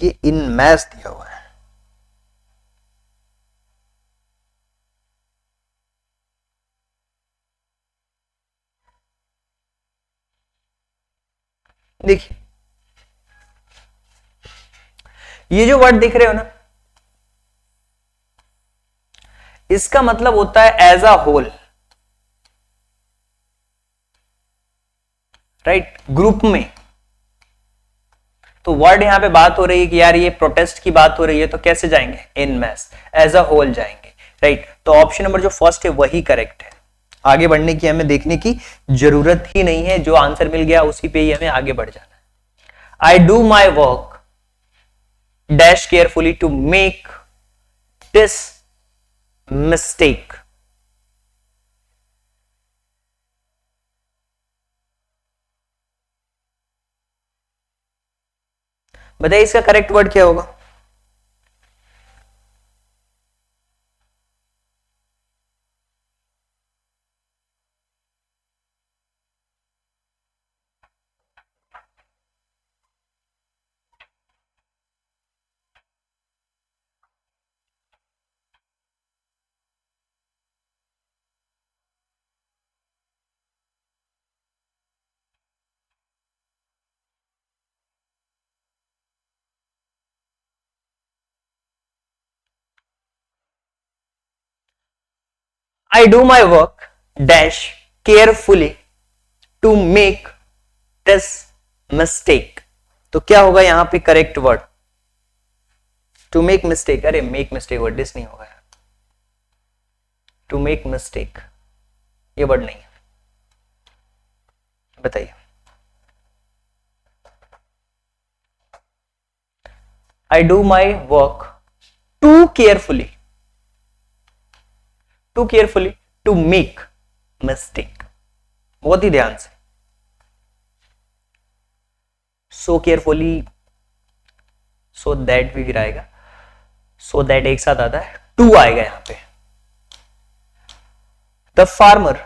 ये इन मैस दिया हुआ है। देखिए ये जो वर्ड दिख रहे हो ना, इसका मतलब होता है as a whole, right, group में। तो वर्ड यहां पे बात हो रही है कि यार ये प्रोटेस्ट की बात हो रही है, तो कैसे जाएंगे? इन मैस, एज अ होल जाएंगे, राइट। तो ऑप्शन नंबर जो फर्स्ट है वही करेक्ट है। आगे बढ़ने की हमें देखने की जरूरत ही नहीं है, जो आंसर मिल गया उसी पे ही हमें आगे बढ़ जाना है। I do my work dash carefully to make this mistake. बताइए इसका करेक्ट वर्ड क्या होगा? I do my work dash carefully to make this mistake। तो क्या होगा यहां पे correct word? To make mistake, अरे मेक मिस्टेक वर्ड दिस नहीं होगा, टू मेक मिस्टेक ये वर्ड नहीं है। बताइए I do my work too carefully to make mistake, बहुत ही ध्यान से। सो केयरफुली, सो दैट भी फिर आएगा, सो दैट एक साथ आता है, टू आएगा यहां पे। The farmer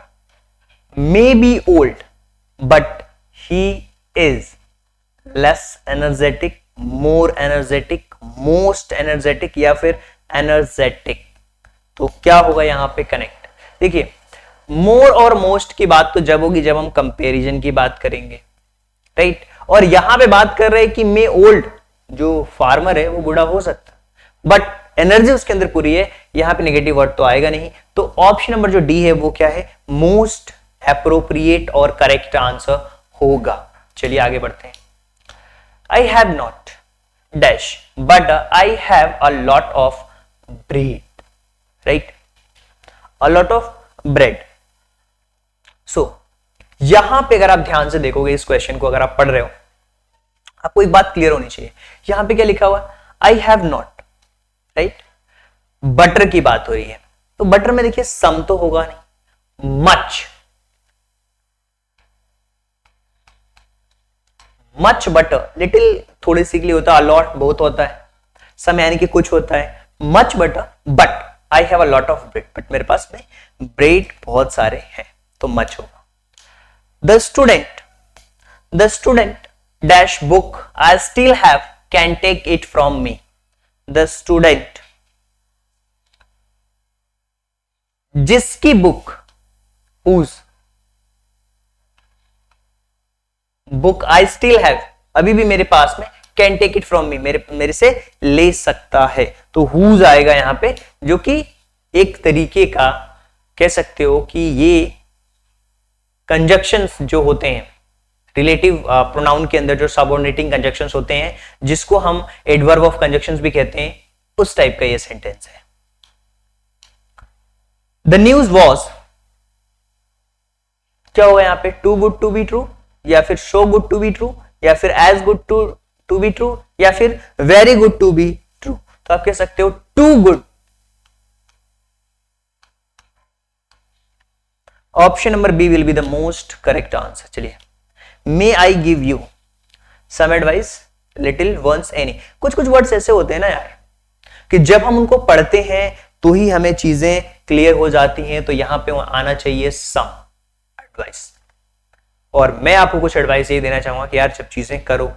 may be old but he is less energetic, more energetic, most energetic, या फिर एनर्जेटिक। तो क्या होगा यहां पे कनेक्ट? देखिए मोर और मोस्ट की बात तो जब होगी जब हम कंपैरिजन की बात करेंगे, राइट। और यहां पे बात कर रहे हैं कि मे ओल्ड, जो फार्मर है वो बूढ़ा हो सकता है बट एनर्जी उसके अंदर पूरी है, यहां पे नेगेटिव वर्ड तो आएगा नहीं। तो ऑप्शन नंबर जो डी है वो क्या है? मोस्ट एप्रोप्रिएट और करेक्ट आंसर होगा। चलिए आगे बढ़ते हैं। I have not dash but I have a lot of bread, right, a lot of bread. So यहां पे अगर आप ध्यान से देखोगे इस क्वेश्चन को, अगर आप पढ़ रहे हो, आपको एक बात क्लियर होनी चाहिए. यहां पे क्या लिखा हुआ, आई हैव नॉट, राइट, बटर की बात हो रही है. तो बटर में देखिए सम तो होगा नहीं, मच बटर, लिटिल थोड़ी सी के लिए होता है, अलॉट बहुत होता है, सम यानी कि कुछ होता है, much butter but I have a lot of bread, but मेरे पास में ब्रेड बहुत सारे हैं, तो मच होगा. The student dash book I still have can take it from me. The student जिसकी book, whose book I still have, अभी भी मेरे पास में, can take it from me, मेरे से ले सकता है. तो whose आएगा यहां पे, जो कि एक तरीके का कह सकते हो कि ये कंजक्शंस जो होते हैं रिलेटिव प्रोनाउन के अंदर, जो सबऑर्डिनेटिंग कंजक्शंस होते हैं, जिसको हम एडवर्ब ऑफ कंजक्शंस भी कहते हैं, उस टाइप का ये सेंटेंस है. द न्यूज वॉज, क्या होगा यहां पे, too good to be true, या फिर so good to be true, या फिर as good to be true, या फिर very good to be true. तो आप कह सकते हो too good. Option number B will be the most correct answer. चलिए, may I give you some advice, little ones any. कुछ कुछ वर्ड्स ऐसे होते हैं ना यार, कि जब हम उनको पढ़ते हैं तो ही हमें चीजें क्लियर हो जाती हैं. तो यहां पे आना चाहिए सम एडवाइस. और मैं आपको कुछ एडवाइस ये देना चाहूंगा कि यार जब चीजें करो,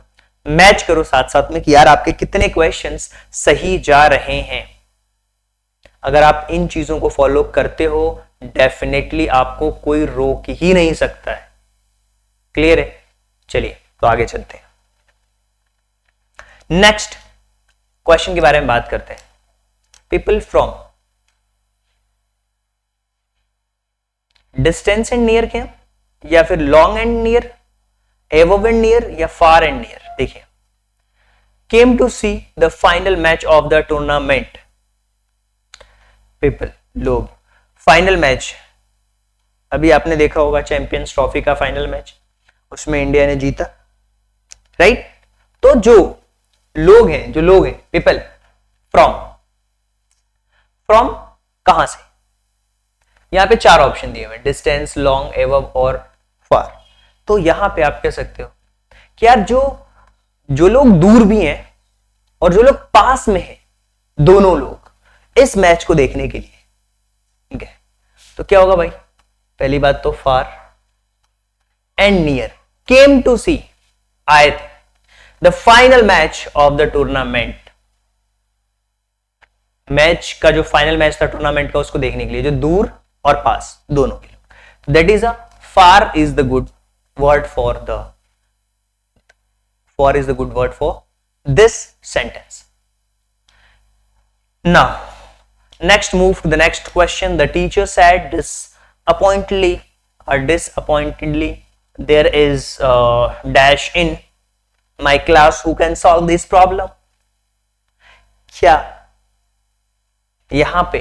मैच करो साथ साथ में, कि यार आपके कितने क्वेश्चंस सही जा रहे हैं. अगर आप इन चीजों को फॉलो करते हो, डेफिनेटली आपको कोई रोक ही नहीं सकता है. क्लियर है? चलिए तो आगे चलते हैं. नेक्स्ट क्वेश्चन के बारे में बात करते हैं. People from, distance and near के, या फिर लॉन्ग एंड नियर, एवव एंड नियर, या फार एंड नियर. देखिए, came to see the final match of the tournament. People, लोग, फाइनल मैच, अभी आपने देखा होगा चैंपियंस ट्रॉफी का फाइनल मैच, उसमें इंडिया ने जीता, राइट. तो जो लोग हैं पीपल, फ्रॉम कहां से, यहां पे चार ऑप्शन दिए हुए, डिस्टेंस, लॉन्ग, एवव और फार. तो यहां पे आप कह सकते हो कि यार जो लोग दूर भी हैं और जो लोग पास में हैं, दोनों लोग इस मैच को देखने के लिए, ठीक है, तो क्या होगा भाई, पहली बात तो फार एंड नियर. केम टू सी, आए थे, the final match of the tournament, match का जो फाइनल मैच था टूर्नामेंट का, उसको देखने के लिए, जो दूर और पास दोनों के लिए. That is a far is the good word for this sentence. Now next move to the next question. The teacher said disappointedly there is dash in my class who can solve this problem. क्या यहां पे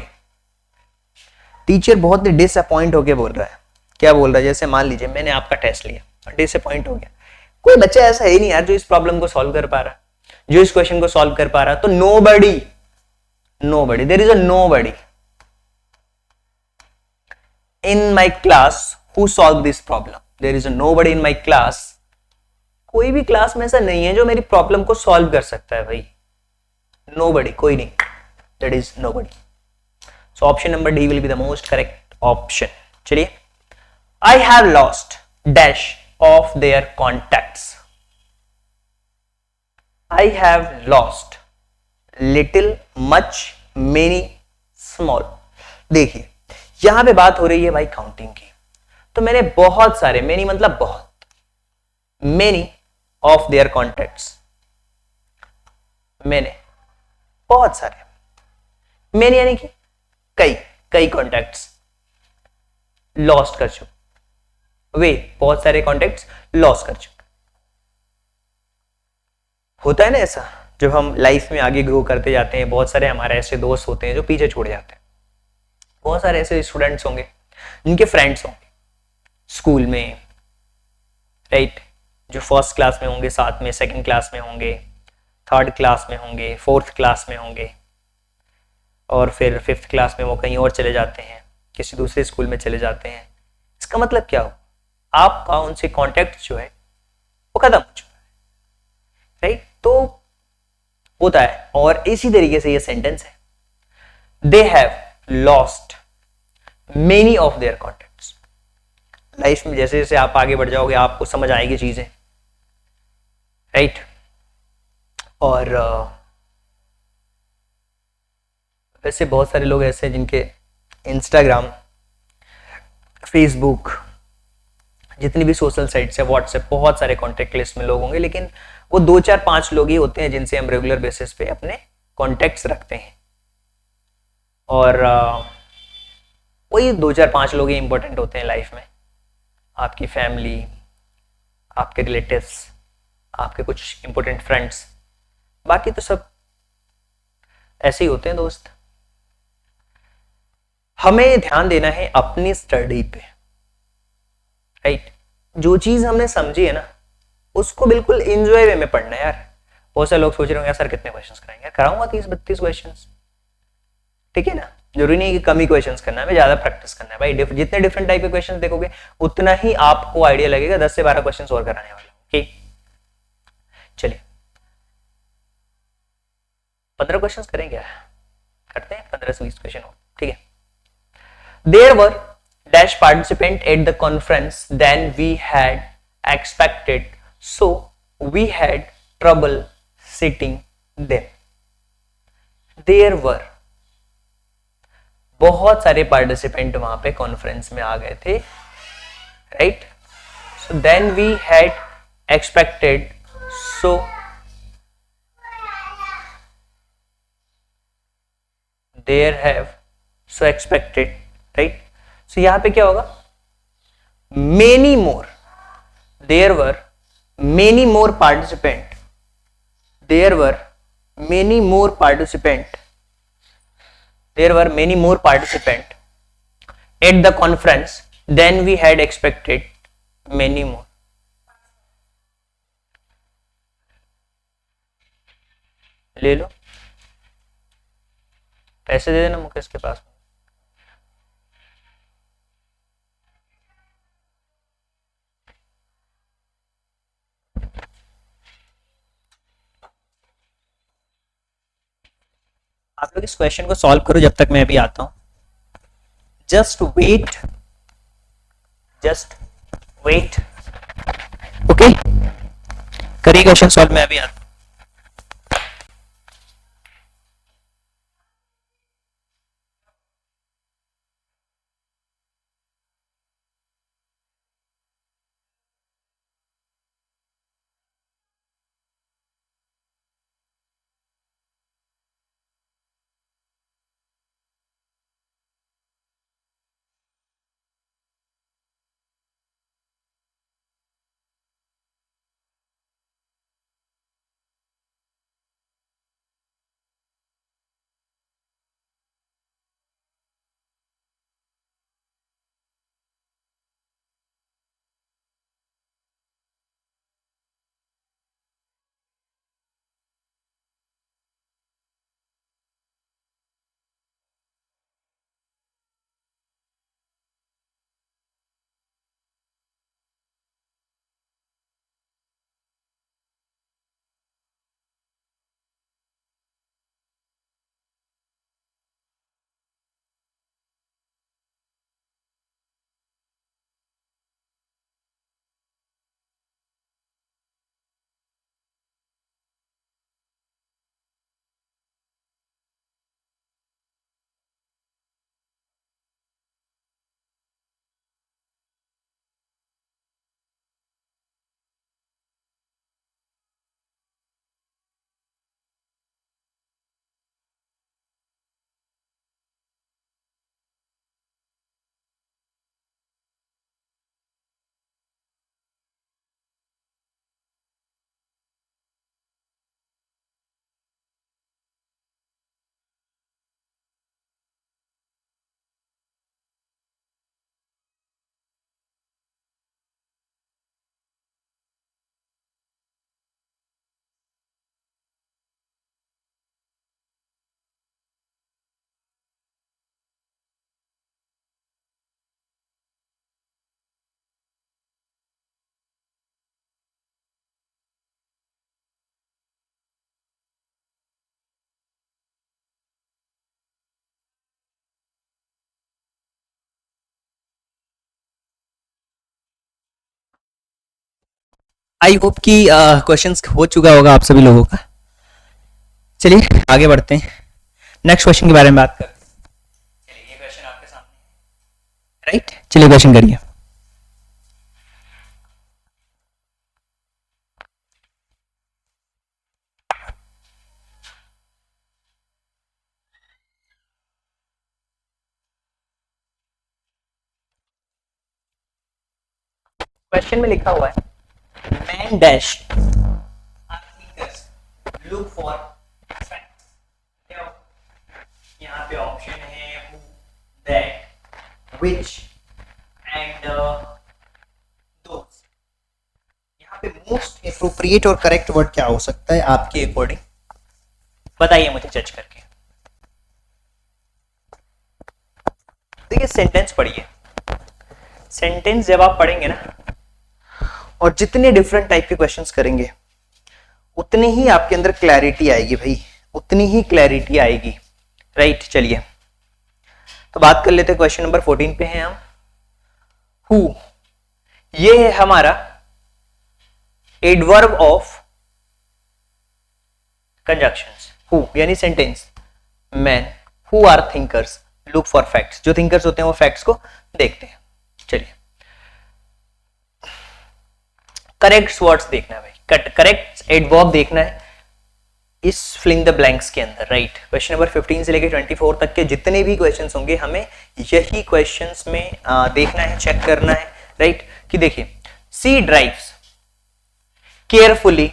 teacher बहुत ही disappoint होके बोल रहा है. क्या बोल रहा है, जैसे मान लीजिए मैंने आपका टेस्ट लिया और डिसअपॉइंट हो गया, कोई बच्चा ऐसा है नहीं यार जो इस प्रॉब्लम को सॉल्व कर पा रहा, जो इस क्वेश्चन को सॉल्व कर पा रहा. तो nobody, there is a nobody in my class who solved this problem. There is a nobody in my class. कोई भी क्लास में ऐसा नहीं है जो मेरी प्रॉब्लम को सॉल्व कर सकता है भाई. nobody, कोई नहीं. That is nobody. So option number D will be the most correct option. चलिए, I have lost dash of their contacts. I have lost little, much, many, small. देखिए यहां पे बात हो रही है भाई काउंटिंग की. तो मैंने बहुत सारे, मेनी मतलब बहुत, मेनी ऑफ देयर कॉन्टैक्ट्स, मैंने बहुत सारे, मेनी यानी कि कई कॉन्टैक्ट्स लॉस्ट कर चुके, वे बहुत सारे कॉन्टैक्ट्स लॉस कर चुके. होता है ना ऐसा, जब हम लाइफ में आगे ग्रो करते जाते हैं बहुत सारे हमारे ऐसे दोस्त होते हैं जो पीछे छोड़ जाते हैं। बहुत सारे ऐसे स्टूडेंट्स होंगे जिनके फ्रेंड्स होंगे स्कूल में, राइट, जो फर्स्ट क्लास में होंगे, साथ में सेकंड क्लास में होंगे, थर्ड क्लास में होंगे, फोर्थ क्लास में होंगे, और फिर फिफ्थ क्लास में वो कहीं और चले जाते हैं, किसी दूसरे स्कूल में चले जाते हैं। इसका मतलब क्या हो, आपका उनसे कॉन्टेक्ट जो है वो खत्म हो चुका है, राइट। तो होता है, और इसी तरीके से ये सेंटेंस है, they have lost many of their contacts. Life में जैसे जैसे आप आगे बढ़ जाओगे आपको समझ आएगी चीजें, राइट। और वैसे बहुत सारे लोग ऐसे हैं जिनके इंस्टाग्राम, फेसबुक, जितनी भी सोशल साइट्स है, व्हाट्सएप, बहुत सारे कॉन्टेक्ट लिस्ट में लोग होंगे, लेकिन वो 2 4 5 लोग ही होते हैं जिनसे हम रेगुलर बेसिस पे अपने कॉन्टेक्ट्स रखते हैं। और वही 2 4 5 लोग ही इंपॉर्टेंट होते हैं लाइफ में, आपकी फैमिली, आपके रिलेटिव्स, आपके कुछ इंपॉर्टेंट फ्रेंड्स, बाकी तो सब ऐसे ही होते हैं दोस्त। हमें ध्यान देना है अपनी स्टडी पे, राइट। जो चीज हमने समझी है ना उसको बिल्कुल एंजॉय वे में पढ़ना है यार। बहुत सारे लोग सोच रहे होंगे सर कितने क्वेश्चंस कराएंगे, कराऊंगा 30 32 क्वेश्चंस, ठीक है ना। जरूरी नहीं कि कम ही क्वेश्चंस करना है, हमें ज्यादा प्रैक्टिस करना है भाई। जितने डिफरेंट टाइप के क्वेश्चंस देखोगे उतना ही आपको आइडिया लगेगा। 10 से 12 क्वेश्चंस और कराने वाला हूं, ठीक। चलिए 15 क्वेश्चंस करेंगे, करते हैं 15 से 20 क्वेश्चन और, ठीक है। There were dash participant at the conference than we had expected, so we had trouble sitting them. There were बहुत सारे पार्टिसिपेंट वहां पे कॉन्फ्रेंस में आ गए थे, right. So then we had expected, so there have, so expected, right. So यहां पे क्या होगा, many more, there were many more participant, there were many more participant, there were many more participants at the conference than we had expected, many more. ले लो, पैसे दे देना मुकेश के पास। आप लोग इस क्वेश्चन को सॉल्व करो जब तक मैं अभी आता हूं। Just wait, just wait, okay. करिए क्वेश्चन सॉल्व, मैं अभी आता हूं। आई होप कि क्वेश्चंस हो चुका होगा आप सभी लोगों का। चलिए आगे बढ़ते हैं, नेक्स्ट क्वेश्चन के बारे में बात करते हैं। चलिए ये क्वेश्चन आपके सामने, राइट? चलिए क्वेश्चन करिए। क्वेश्चन में लिखा हुआ है man dash look for facts. यहाँ पे ऑप्शन है who, that, which and those. यहाँ पे मोस्ट एप्रोप्रिएट और करेक्ट वर्ड क्या हो सकता है आपके अकॉर्डिंग? बताइए मुझे जज करके। देखिए सेंटेंस पढ़िए, सेंटेंस जब आप पढ़ेंगे ना और जितने डिफरेंट टाइप के क्वेश्चंस करेंगे उतनी ही आपके अंदर क्लैरिटी आएगी भाई, उतनी ही क्लैरिटी आएगी, राइट? चलिए तो बात कर लेते हैं, क्वेश्चन नंबर 14 पे हैं हम। हु, ये है हमारा एडवर्ब ऑफ कंजंक्शंस। हु यानी sentence, man who are thinkers look for facts. जो थिंकर्स होते हैं वो फैक्ट्स को देखते हैं। चलिए करेक्ट वर्ड्स देखना है भाई, करेक्ट एडवर्ब देखना है इस फिलिंग द ब्लैंक्स के अंदर, राइट? क्वेश्चन नंबर 15 से लेकर 24 तक के जितने भी क्वेश्चंस होंगे हमें यही क्वेश्चंस में देखना है, चेक करना है, राइट? कि देखिए she drives carefully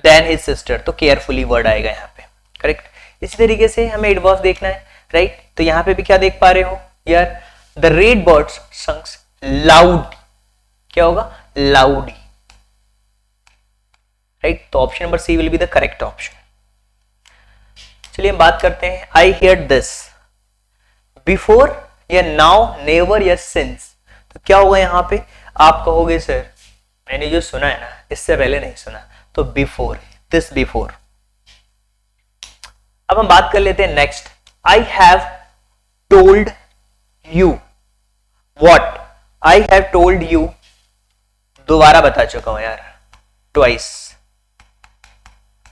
then his sister, तो केयरफुली वर्ड आएगा यहाँ पे, करेक्ट? इसी तरीके से हमें एडवर्ब देखना है, राइट? तो यहाँ पे भी क्या देख पा रहे हो यार, the red birds songs loud, क्या होगा? Loudly, right? तो option number C will be the correct option. चलिए हम बात करते हैं, आई हियर दिस बिफोर या नाउ, नेवर या सिंस। तो क्या होगा यहाँ पे? आप कहोगे सर मैंने जो सुना है ना इससे पहले नहीं सुना, तो बिफोर, दिस बिफोर। अब हम बात कर लेते हैं next, I have told you what? I have told you दोबारा बता चुका हूं यार, ट्वाइस,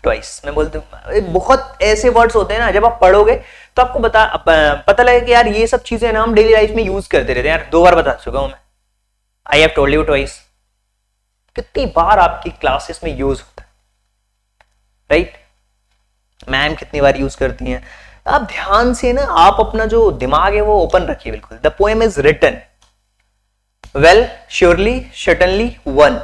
ट्वाइस मैं बोलता हूं। बहुत ऐसे वर्ड्स होते हैं ना जब आप पढ़ोगे तो आपको पता लगे कि यार ये सब चीजें ना हम डेली लाइफ में यूज करते रहते हैं यार। 2 बार बता चुका हूं मैं, I have told you twice. कितनी बार आपकी क्लासेस में यूज होता है, राइट? मैम कितनी बार यूज करती हैं। आप ध्यान से ना, आप अपना जो दिमाग है वो ओपन रखिए बिल्कुल। The poem is written well, surely, certainly, one,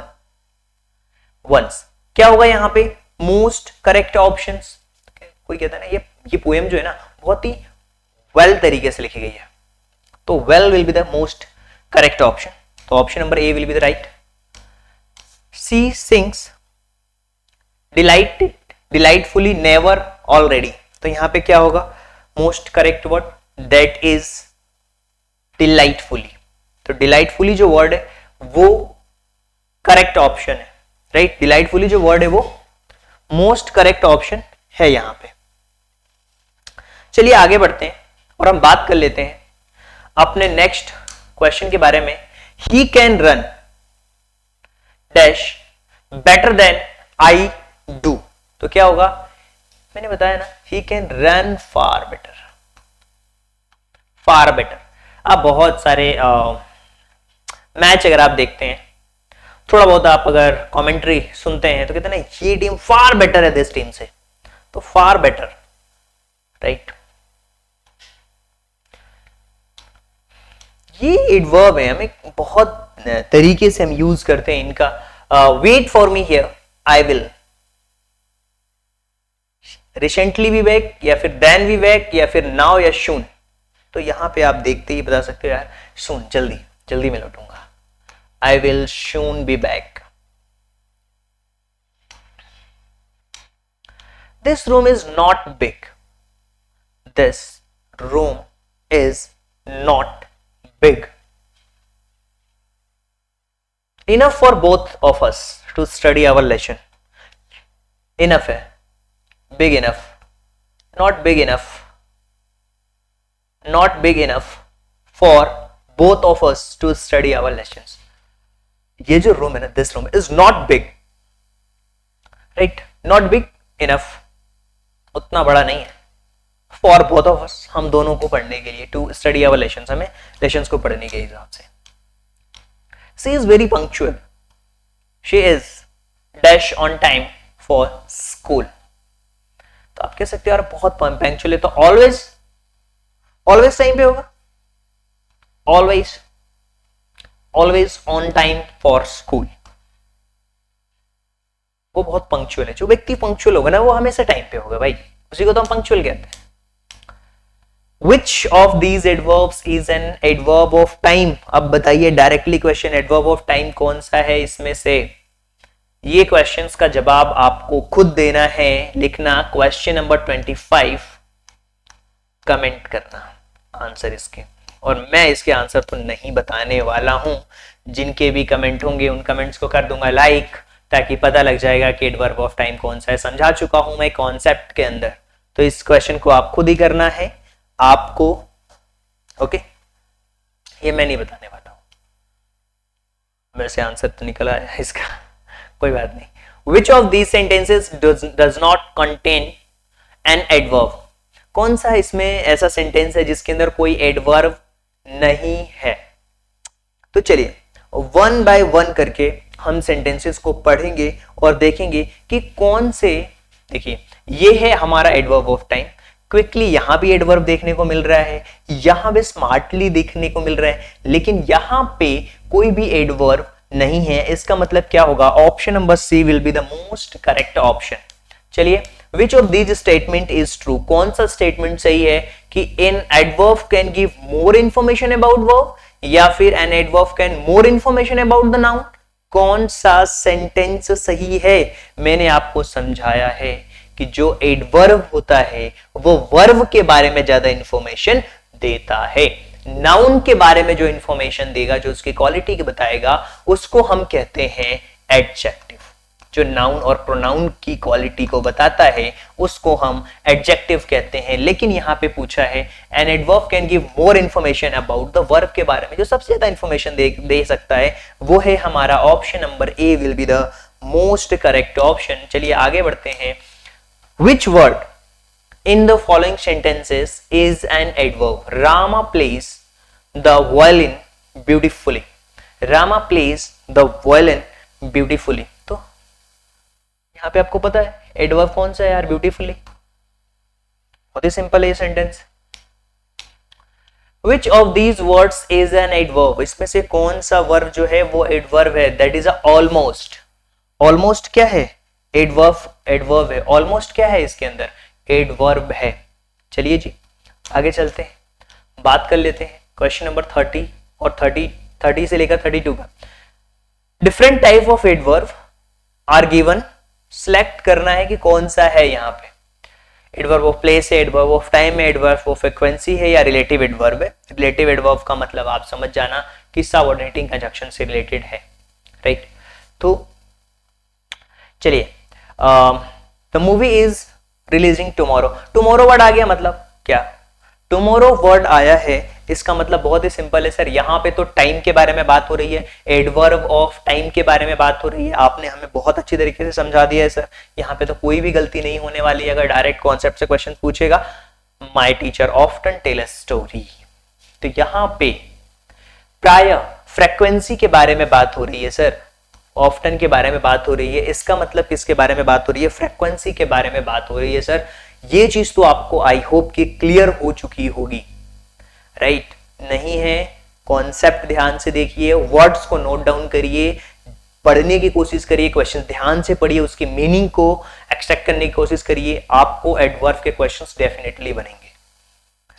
once. क्या होगा यहाँ पे? Most correct options. कोई कहता है ना ये पोएम जो है ना बहुत ही वेल तरीके से लिखी गई है, तो well will be the most correct option. तो option number A will be the right. She sings delightfully, never, already. तो यहां पे क्या होगा? Most correct word, that is delightfully. तो डिलाइटफुली जो वर्ड है वो करेक्ट ऑप्शन है, राइट? डिलाइटफुली जो वर्ड है वो मोस्ट करेक्ट ऑप्शन है यहां पे। चलिए आगे बढ़ते हैं और हम बात कर लेते हैं अपने नेक्स्ट क्वेश्चन के बारे में। He can run dash better than I do. तो क्या होगा? मैंने बताया ना, he can run far better, far better. अब बहुत सारे मैच अगर आप देखते हैं, थोड़ा बहुत आप अगर कमेंट्री सुनते हैं तो कहते हैं ना ये टीम फार बेटर है दिस टीम से, तो फार बेटर, राइट? ये एडवर्ब है, हमें बहुत तरीके से हम यूज करते हैं इनका। Wait for me here, I will, recently be back, या फिर देन बी बैक, या फिर नाउ या सून। तो यहां पे आप देखते ही बता सकते हो यार, सून, जल्दी जल्दी मैं लौटूंगा, I will soon be back. This room is not big, this room is not big, enough for both of us to study our lesson। enough है, big enough, not big enough, not big enough for both of us to study our lessons। ये जो room है ना, this room is not big, right, not big enough, उतना बड़ा नहीं है for both of us, हम दोनों को पढ़ने के लिए, टू स्टडी आवर लेशंस, हमें लेशंस को पढ़ने के हिसाब से। She is very punctual, she is dash on time for school. तो आप कह सकते हो यार बहुत पंक्चुअल है, तो ऑलवेज, ऑलवेज टाइम पे होगा, always, always on time for school. वो बहुत पंक्चुअल है, जो व्यक्ति पंक्चुअल होगा ना वो हमेशा टाइम पे होगा भाई, उसी को तो हम पंक्चुअल कहते हैं। Which of these adverbs is an adverb of time? अब बताइए directly question, adverb of time कौन सा है इसमें से? ये क्वेश्चंस का जवाब आपको खुद देना है, लिखना क्वेश्चन नंबर 25, कमेंट करना आंसर इसके, और मैं इसके आंसर तो नहीं बताने वाला हूं, जिनके भी कमेंट होंगे उन कमेंट्स को कर दूंगा लाइक, ताकि पता लग जाएगा कि एडवर्ब ऑफ टाइम कौन सा है। समझा चुका हूं मैं कॉन्सेप्ट के अंदर, तो इस क्वेश्चन को आप खुद ही करना है आपको, ओके, ये मैं नहीं बताने वाला हूं, मेरे से आंसर तो निकल आया इसका, कोई बात नहीं। Which of these sentences does not contain an adverb? कौन सा इसमें ऐसा सेंटेंस है जिसके अंदर कोई एडवर्ब नहीं है? तो चलिए वन बाय वन करके हम सेंटेंसेस को पढ़ेंगे और देखेंगे कि कौन से, देखिए ये है हमारा एडवर्ब ऑफ टाइम, क्विकली यहां भी एडवर्ब देखने को मिल रहा है, यहां भी स्मार्टली देखने को मिल रहा है, लेकिन यहां पे कोई भी एडवर्ब नहीं है। इसका मतलब क्या होगा? Option number C will be the most correct option. चलिए, which of these statement is true? कौन सा स्टेटमेंट सही है कि an adverb can give more information about verb, या फिर an adverb can more information about the noun? कौन सा सेंटेंस सही है? मैंने आपको समझाया है कि जो एडवर्ब होता है वो वर्ब के बारे में ज्यादा इंफॉर्मेशन देता है, नाउन के बारे में जो इंफॉर्मेशन देगा, जो उसकी क्वालिटी की बताएगा, उसको हम कहते हैं एडजेक्टिव। जो नाउन और प्रोनाउन की क्वालिटी को बताता है उसको हम एडजेक्टिव कहते हैं। लेकिन यहां पे पूछा है N adverb can give more information about the verb के बारे में, जो सबसे ज्यादा इंफॉर्मेशन दे सकता है वो है हमारा option number A will be the most correct option. चलिए आगे बढ़ते हैं। Which word in the following sentences is an adverb? Rama plays the violin beautifully. Rama plays the violin beautifully. तो यहां पे आपको पता है एडवर्ब कौन सा है यार? ब्यूटीफुली। बहुत ही सिंपल है ये sentence. Which of these words is an adverb? इसमें से कौन सा वर्ब जो है वो एडवर्ब है? That is a almost. Almost क्या है? एडवर्ब है। ऑलमोस्ट क्या है इसके अंदर? एडवर्ब है। चलिए जी आगे चलते हैं, बात कर लेते हैं क्वेश्चन नंबर 30 और 30 से लेकर 32 का। Different type of adverb are given, select करना है कि कौन सा है यहाँ पे। एडवर्ब ऑफ प्लेस है, एडवर्ब ऑफ टाइम है, एडवर्ब ऑफ फ्रीक्वेंसी है, या रिलेटिव एडवर्ब है। रिलेटिव एडवर्ब का मतलब आप समझ जाना कि सबऑर्डिनेटिंग कंजंक्शन से रिलेटेड है, राइट। तो चलिए, the movie is releasing tomorrow. Tomorrow word आ गया, मतलब क्या? टुमारो वर्ड आया है, इसका मतलब बहुत ही सिंपल है सर, यहाँ पे तो टाइम के बारे में बात हो रही है, एडवर्ब ऑफ टाइम के बारे में बात हो रही है। आपने हमें बहुत अच्छी तरीके से समझा दिया है सर, यहाँ पे तो कोई भी गलती नहीं होने वाली है। अगर डायरेक्ट कॉन्सेप्ट से क्वेश्चन पूछेगा, my teacher often tell a story, तो यहाँ पे प्राय फ्रीक्वेंसी के बारे में बात हो रही है सर, ऑफ्टन के बारे में बात हो रही है। इसका मतलब किसके बारे में बात हो रही है? फ्रीक्वेंसी के बारे में बात हो रही है सर। ये चीज तो आपको आई होप कि क्लियर हो चुकी होगी, राइट? नहीं है? कॉन्सेप्ट ध्यान से देखिए, वर्ड्स को नोट डाउन करिए, पढ़ने की कोशिश करिए, क्वेश्चन ध्यान से पढ़िए, उसकी मीनिंग को एक्सट्रैक्ट करने की कोशिश करिए, आपको एडवर्ब के क्वेश्चंस डेफिनेटली बनेंगे,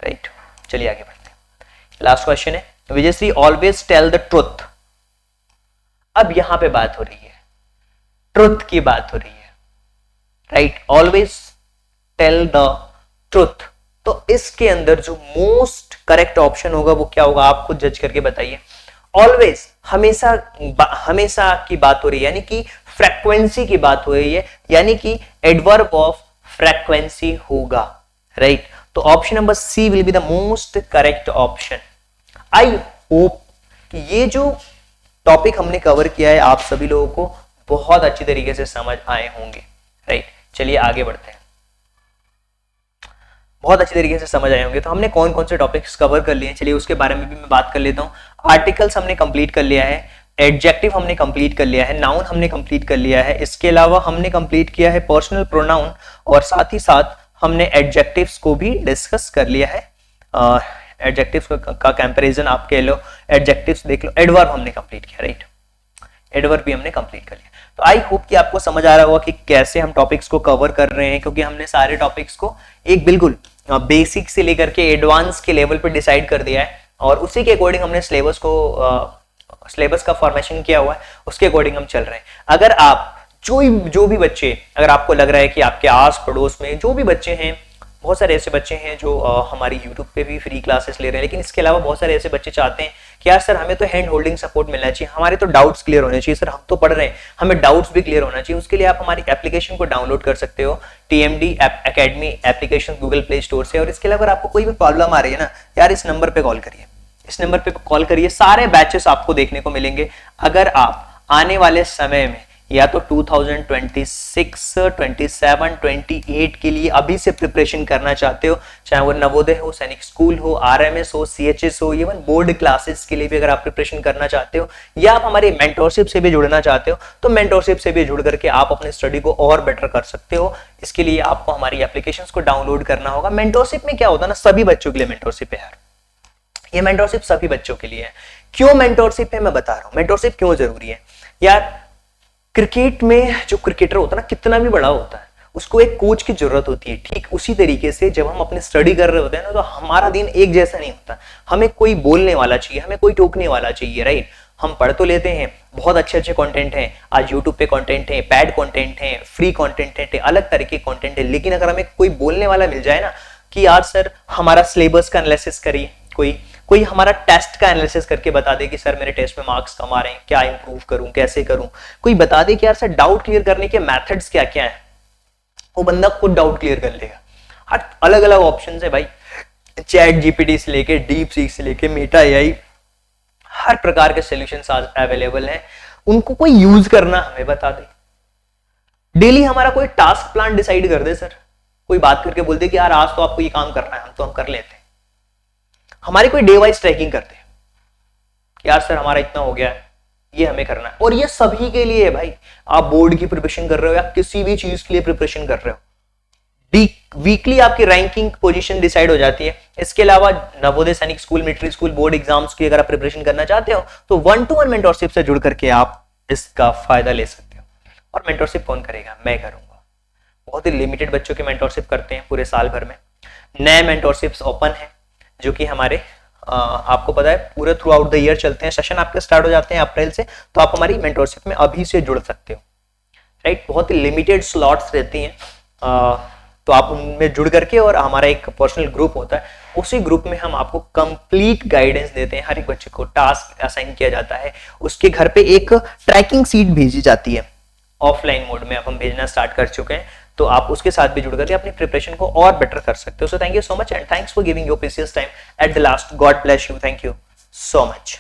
राइट? चलिए आगे बढ़ते हैं। लास्ट क्वेश्चन है, विजयश्री ऑलवेज टेल द ट्रुथ। अब यहां पे बात हो रही है, ट्रुथ की बात हो रही है, right? Always tell the truth. तो इसके अंदर जो मोस्ट करेक्ट ऑप्शन होगा वो क्या होगा? आप खुद जज करके बताइए। ऑलवेज हमेशा हमेशा की बात हो रही है, यानी कि फ्रीक्वेंसी की बात हो रही है, यानी कि एडवर्ब ऑफ फ्रीक्वेंसी होगा, राइट? तो option number C will be the most correct option. I hope कि ये जो टॉपिक हमने कवर किया है, आप सभी लोगों को बहुत अच्छी तरीके से समझ आए होंगे, राइट। चलिए आगे बढ़ते हैं। बहुत अच्छी तरीके से समझ आए होंगे। तो हमने कौन कौन से टॉपिक्स कवर कर लिए हैं, चलिए उसके बारे में भी मैं बात कर लेता हूँ। आर्टिकल्स हमने कंप्लीट कर लिया है, एडजेक्टिव हमने कंप्लीट कर लिया है, नाउन हमने कंप्लीट कर लिया है, इसके अलावा हमने कंप्लीट किया है पर्सनल प्रोनाउन, और साथ ही साथ हमने एडजेक्टिव्स को भी डिस्कस कर लिया है। एडजेक्टिव्स का कंपैरिजन आप कह लो, एडजेक्टिव्स देख लो, एडवर्ब हमने कंप्लीट किया, राइट, एडवर्ब भी हमने कंप्लीट कर लिया। तो आई होप कि आपको समझ आ रहा होगा कि कैसे हम टॉपिक्स को कवर कर रहे हैं, क्योंकि हमने सारे टॉपिक्स को एक बिल्कुल बेसिक से लेकर के एडवांस के लेवल पे डिसाइड कर दिया है, और उसी के अकॉर्डिंग हमने सिलेबस का फॉर्मेशन किया हुआ है, उसके अकॉर्डिंग हम चल रहे हैं। अगर आप जो भी बच्चे, अगर आपको लग रहा है कि आपके आस पड़ोस में जो भी बच्चे हैं, बहुत सारे ऐसे बच्चे हैं जो हमारी YouTube पे भी फ्री क्लासेस ले रहे हैं, लेकिन इसके अलावा बहुत सारे ऐसे बच्चे चाहते हैं कि यार सर हमें तो हैंड होल्डिंग सपोर्ट मिलना चाहिए, हमारे तो डाउट्स क्लियर होने चाहिए, सर हम तो पढ़ रहे हैं, हमें डाउट्स भी क्लियर होना चाहिए। उसके लिए आप हमारी एप्लीकेशन को डाउनलोड कर सकते हो, TMD academy application Google play store से। और इसके अलावा अगर आपको कोई भी प्रॉब्लम आ रही है ना यार, इस नंबर पे कॉल करिए, इस नंबर पे कॉल करिए, सारे बैचेस आपको देखने को मिलेंगे। अगर आप आने वाले समय में या तो 2026, 27, 28 के लिए अभी से प्रिपरेशन करना चाहते हो, चाहे वो नवोदय हो, सैनिक स्कूल हो, RMS हो, CHS हो, इवन बोर्ड क्लासेस के लिए भी अगर आप प्रिपरेशन करना चाहते हो, या आप हमारी मेंटरशिप से भी जुड़ना चाहते हो, तो मेंटरशिप से भी जुड़ करके आप अपने स्टडी को और बेटर कर सकते हो। इसके लिए आपको हमारी एप्लीकेशंस को डाउनलोड करना होगा। मेंटरशिप में क्या होता है ना, सभी बच्चों के लिए मेंटरशिप है यार, ये मेंटरशिप सभी बच्चों के लिए है। क्यों मेंटरशिप है मैं बता रहा हूं, मेंटरशिप क्यों जरूरी है यार। क्रिकेट में जो क्रिकेटर होता है ना, कितना भी बड़ा होता है, उसको एक कोच की जरूरत होती है। ठीक उसी तरीके से जब हम अपनी स्टडी कर रहे होते हैं ना, तो हमारा दिन एक जैसा नहीं होता, हमें कोई बोलने वाला चाहिए, हमें कोई टोकने वाला चाहिए, राइट। हम पढ़ तो लेते हैं, बहुत अच्छे अच्छे कंटेंट हैं, आज यूट्यूब पे कंटेंट है, पैड कंटेंट है, फ्री कंटेंट है, अलग तरह के कंटेंट है, लेकिन अगर हमें कोई बोलने वाला मिल जाए ना कि यार सर हमारा सिलेबस का एनालिसिस करिए, कोई हमारा टेस्ट का एनालिसिस करके बता दे कि सर मेरे टेस्ट में मार्क्स कम आ रहे हैं, क्या इंप्रूव करूं, कैसे करूं, कोई बता दे कि यार सर डाउट क्लियर करने के मेथड्स क्या क्या हैं, वो बंदा खुद डाउट क्लियर कर लेगा। हर अलग अलग ऑप्शन है भाई, चैट जीपीटी से लेके डीप सीक से लेके मेटा एआई, हर प्रकार के सॉल्यूशंस आज अवेलेबल हैं। उनको कोई यूज करना हमें बता दे, डेली हमारा कोई टास्क प्लान डिसाइड कर दे सर, कोई बात करके बोल दे कि यार आज तो आपको ये काम करना है, हम कर लेते हैं। हमारी कोई डे वाइज ट्रैकिंग करते हैं, यार सर हमारा इतना हो गया है, ये हमें करना है। और ये सभी के लिए है भाई, आप बोर्ड की प्रिपरेशन कर रहे हो या किसी भी चीज के लिए प्रिपरेशन कर रहे हो, वीकली आपकी रैंकिंग पोजीशन डिसाइड हो जाती है। इसके अलावा नवोदय सैनिक school, military school, board exams की अगर आप प्रिपरेशन करना चाहते हो, तो 1-to-1 मेंटरशिप से जुड़ करके आप इसका फायदा ले सकते हो। और मेंटरशिप कौन करेगा, मैं करूंगा। बहुत ही लिमिटेड बच्चों की मेंटरशिप करते हैं पूरे साल भर में। नए मेंटरशिप्स ओपन है जो कि हमारे आपको पता है पूरे थ्रू आउट द ईयर चलते हैं, सेशन आपके स्टार्ट हो जाते हैं अप्रैल से, तो आप हमारी मेंटरशिप में अभी से जुड़ सकते हो, राइट। बहुत ही लिमिटेड स्लॉट्स रहती हैं, तो आप उनमें जुड़ करके, और हमारा एक पर्सनल ग्रुप होता है, उसी ग्रुप में हम आपको कंप्लीट गाइडेंस देते हैं। हर एक बच्चे को टास्क असाइन किया जाता है, उसके घर पे एक ट्रैकिंग सीट भेजी जाती है, ऑफलाइन मोड में अब हम भेजना स्टार्ट कर चुके हैं, तो आप उसके साथ भी जुड़ करके अपनी प्रिपरेशन को और बेटर कर सकते हो। So thank you so much and thanks for giving your precious time at the last. God bless you, thank you so much.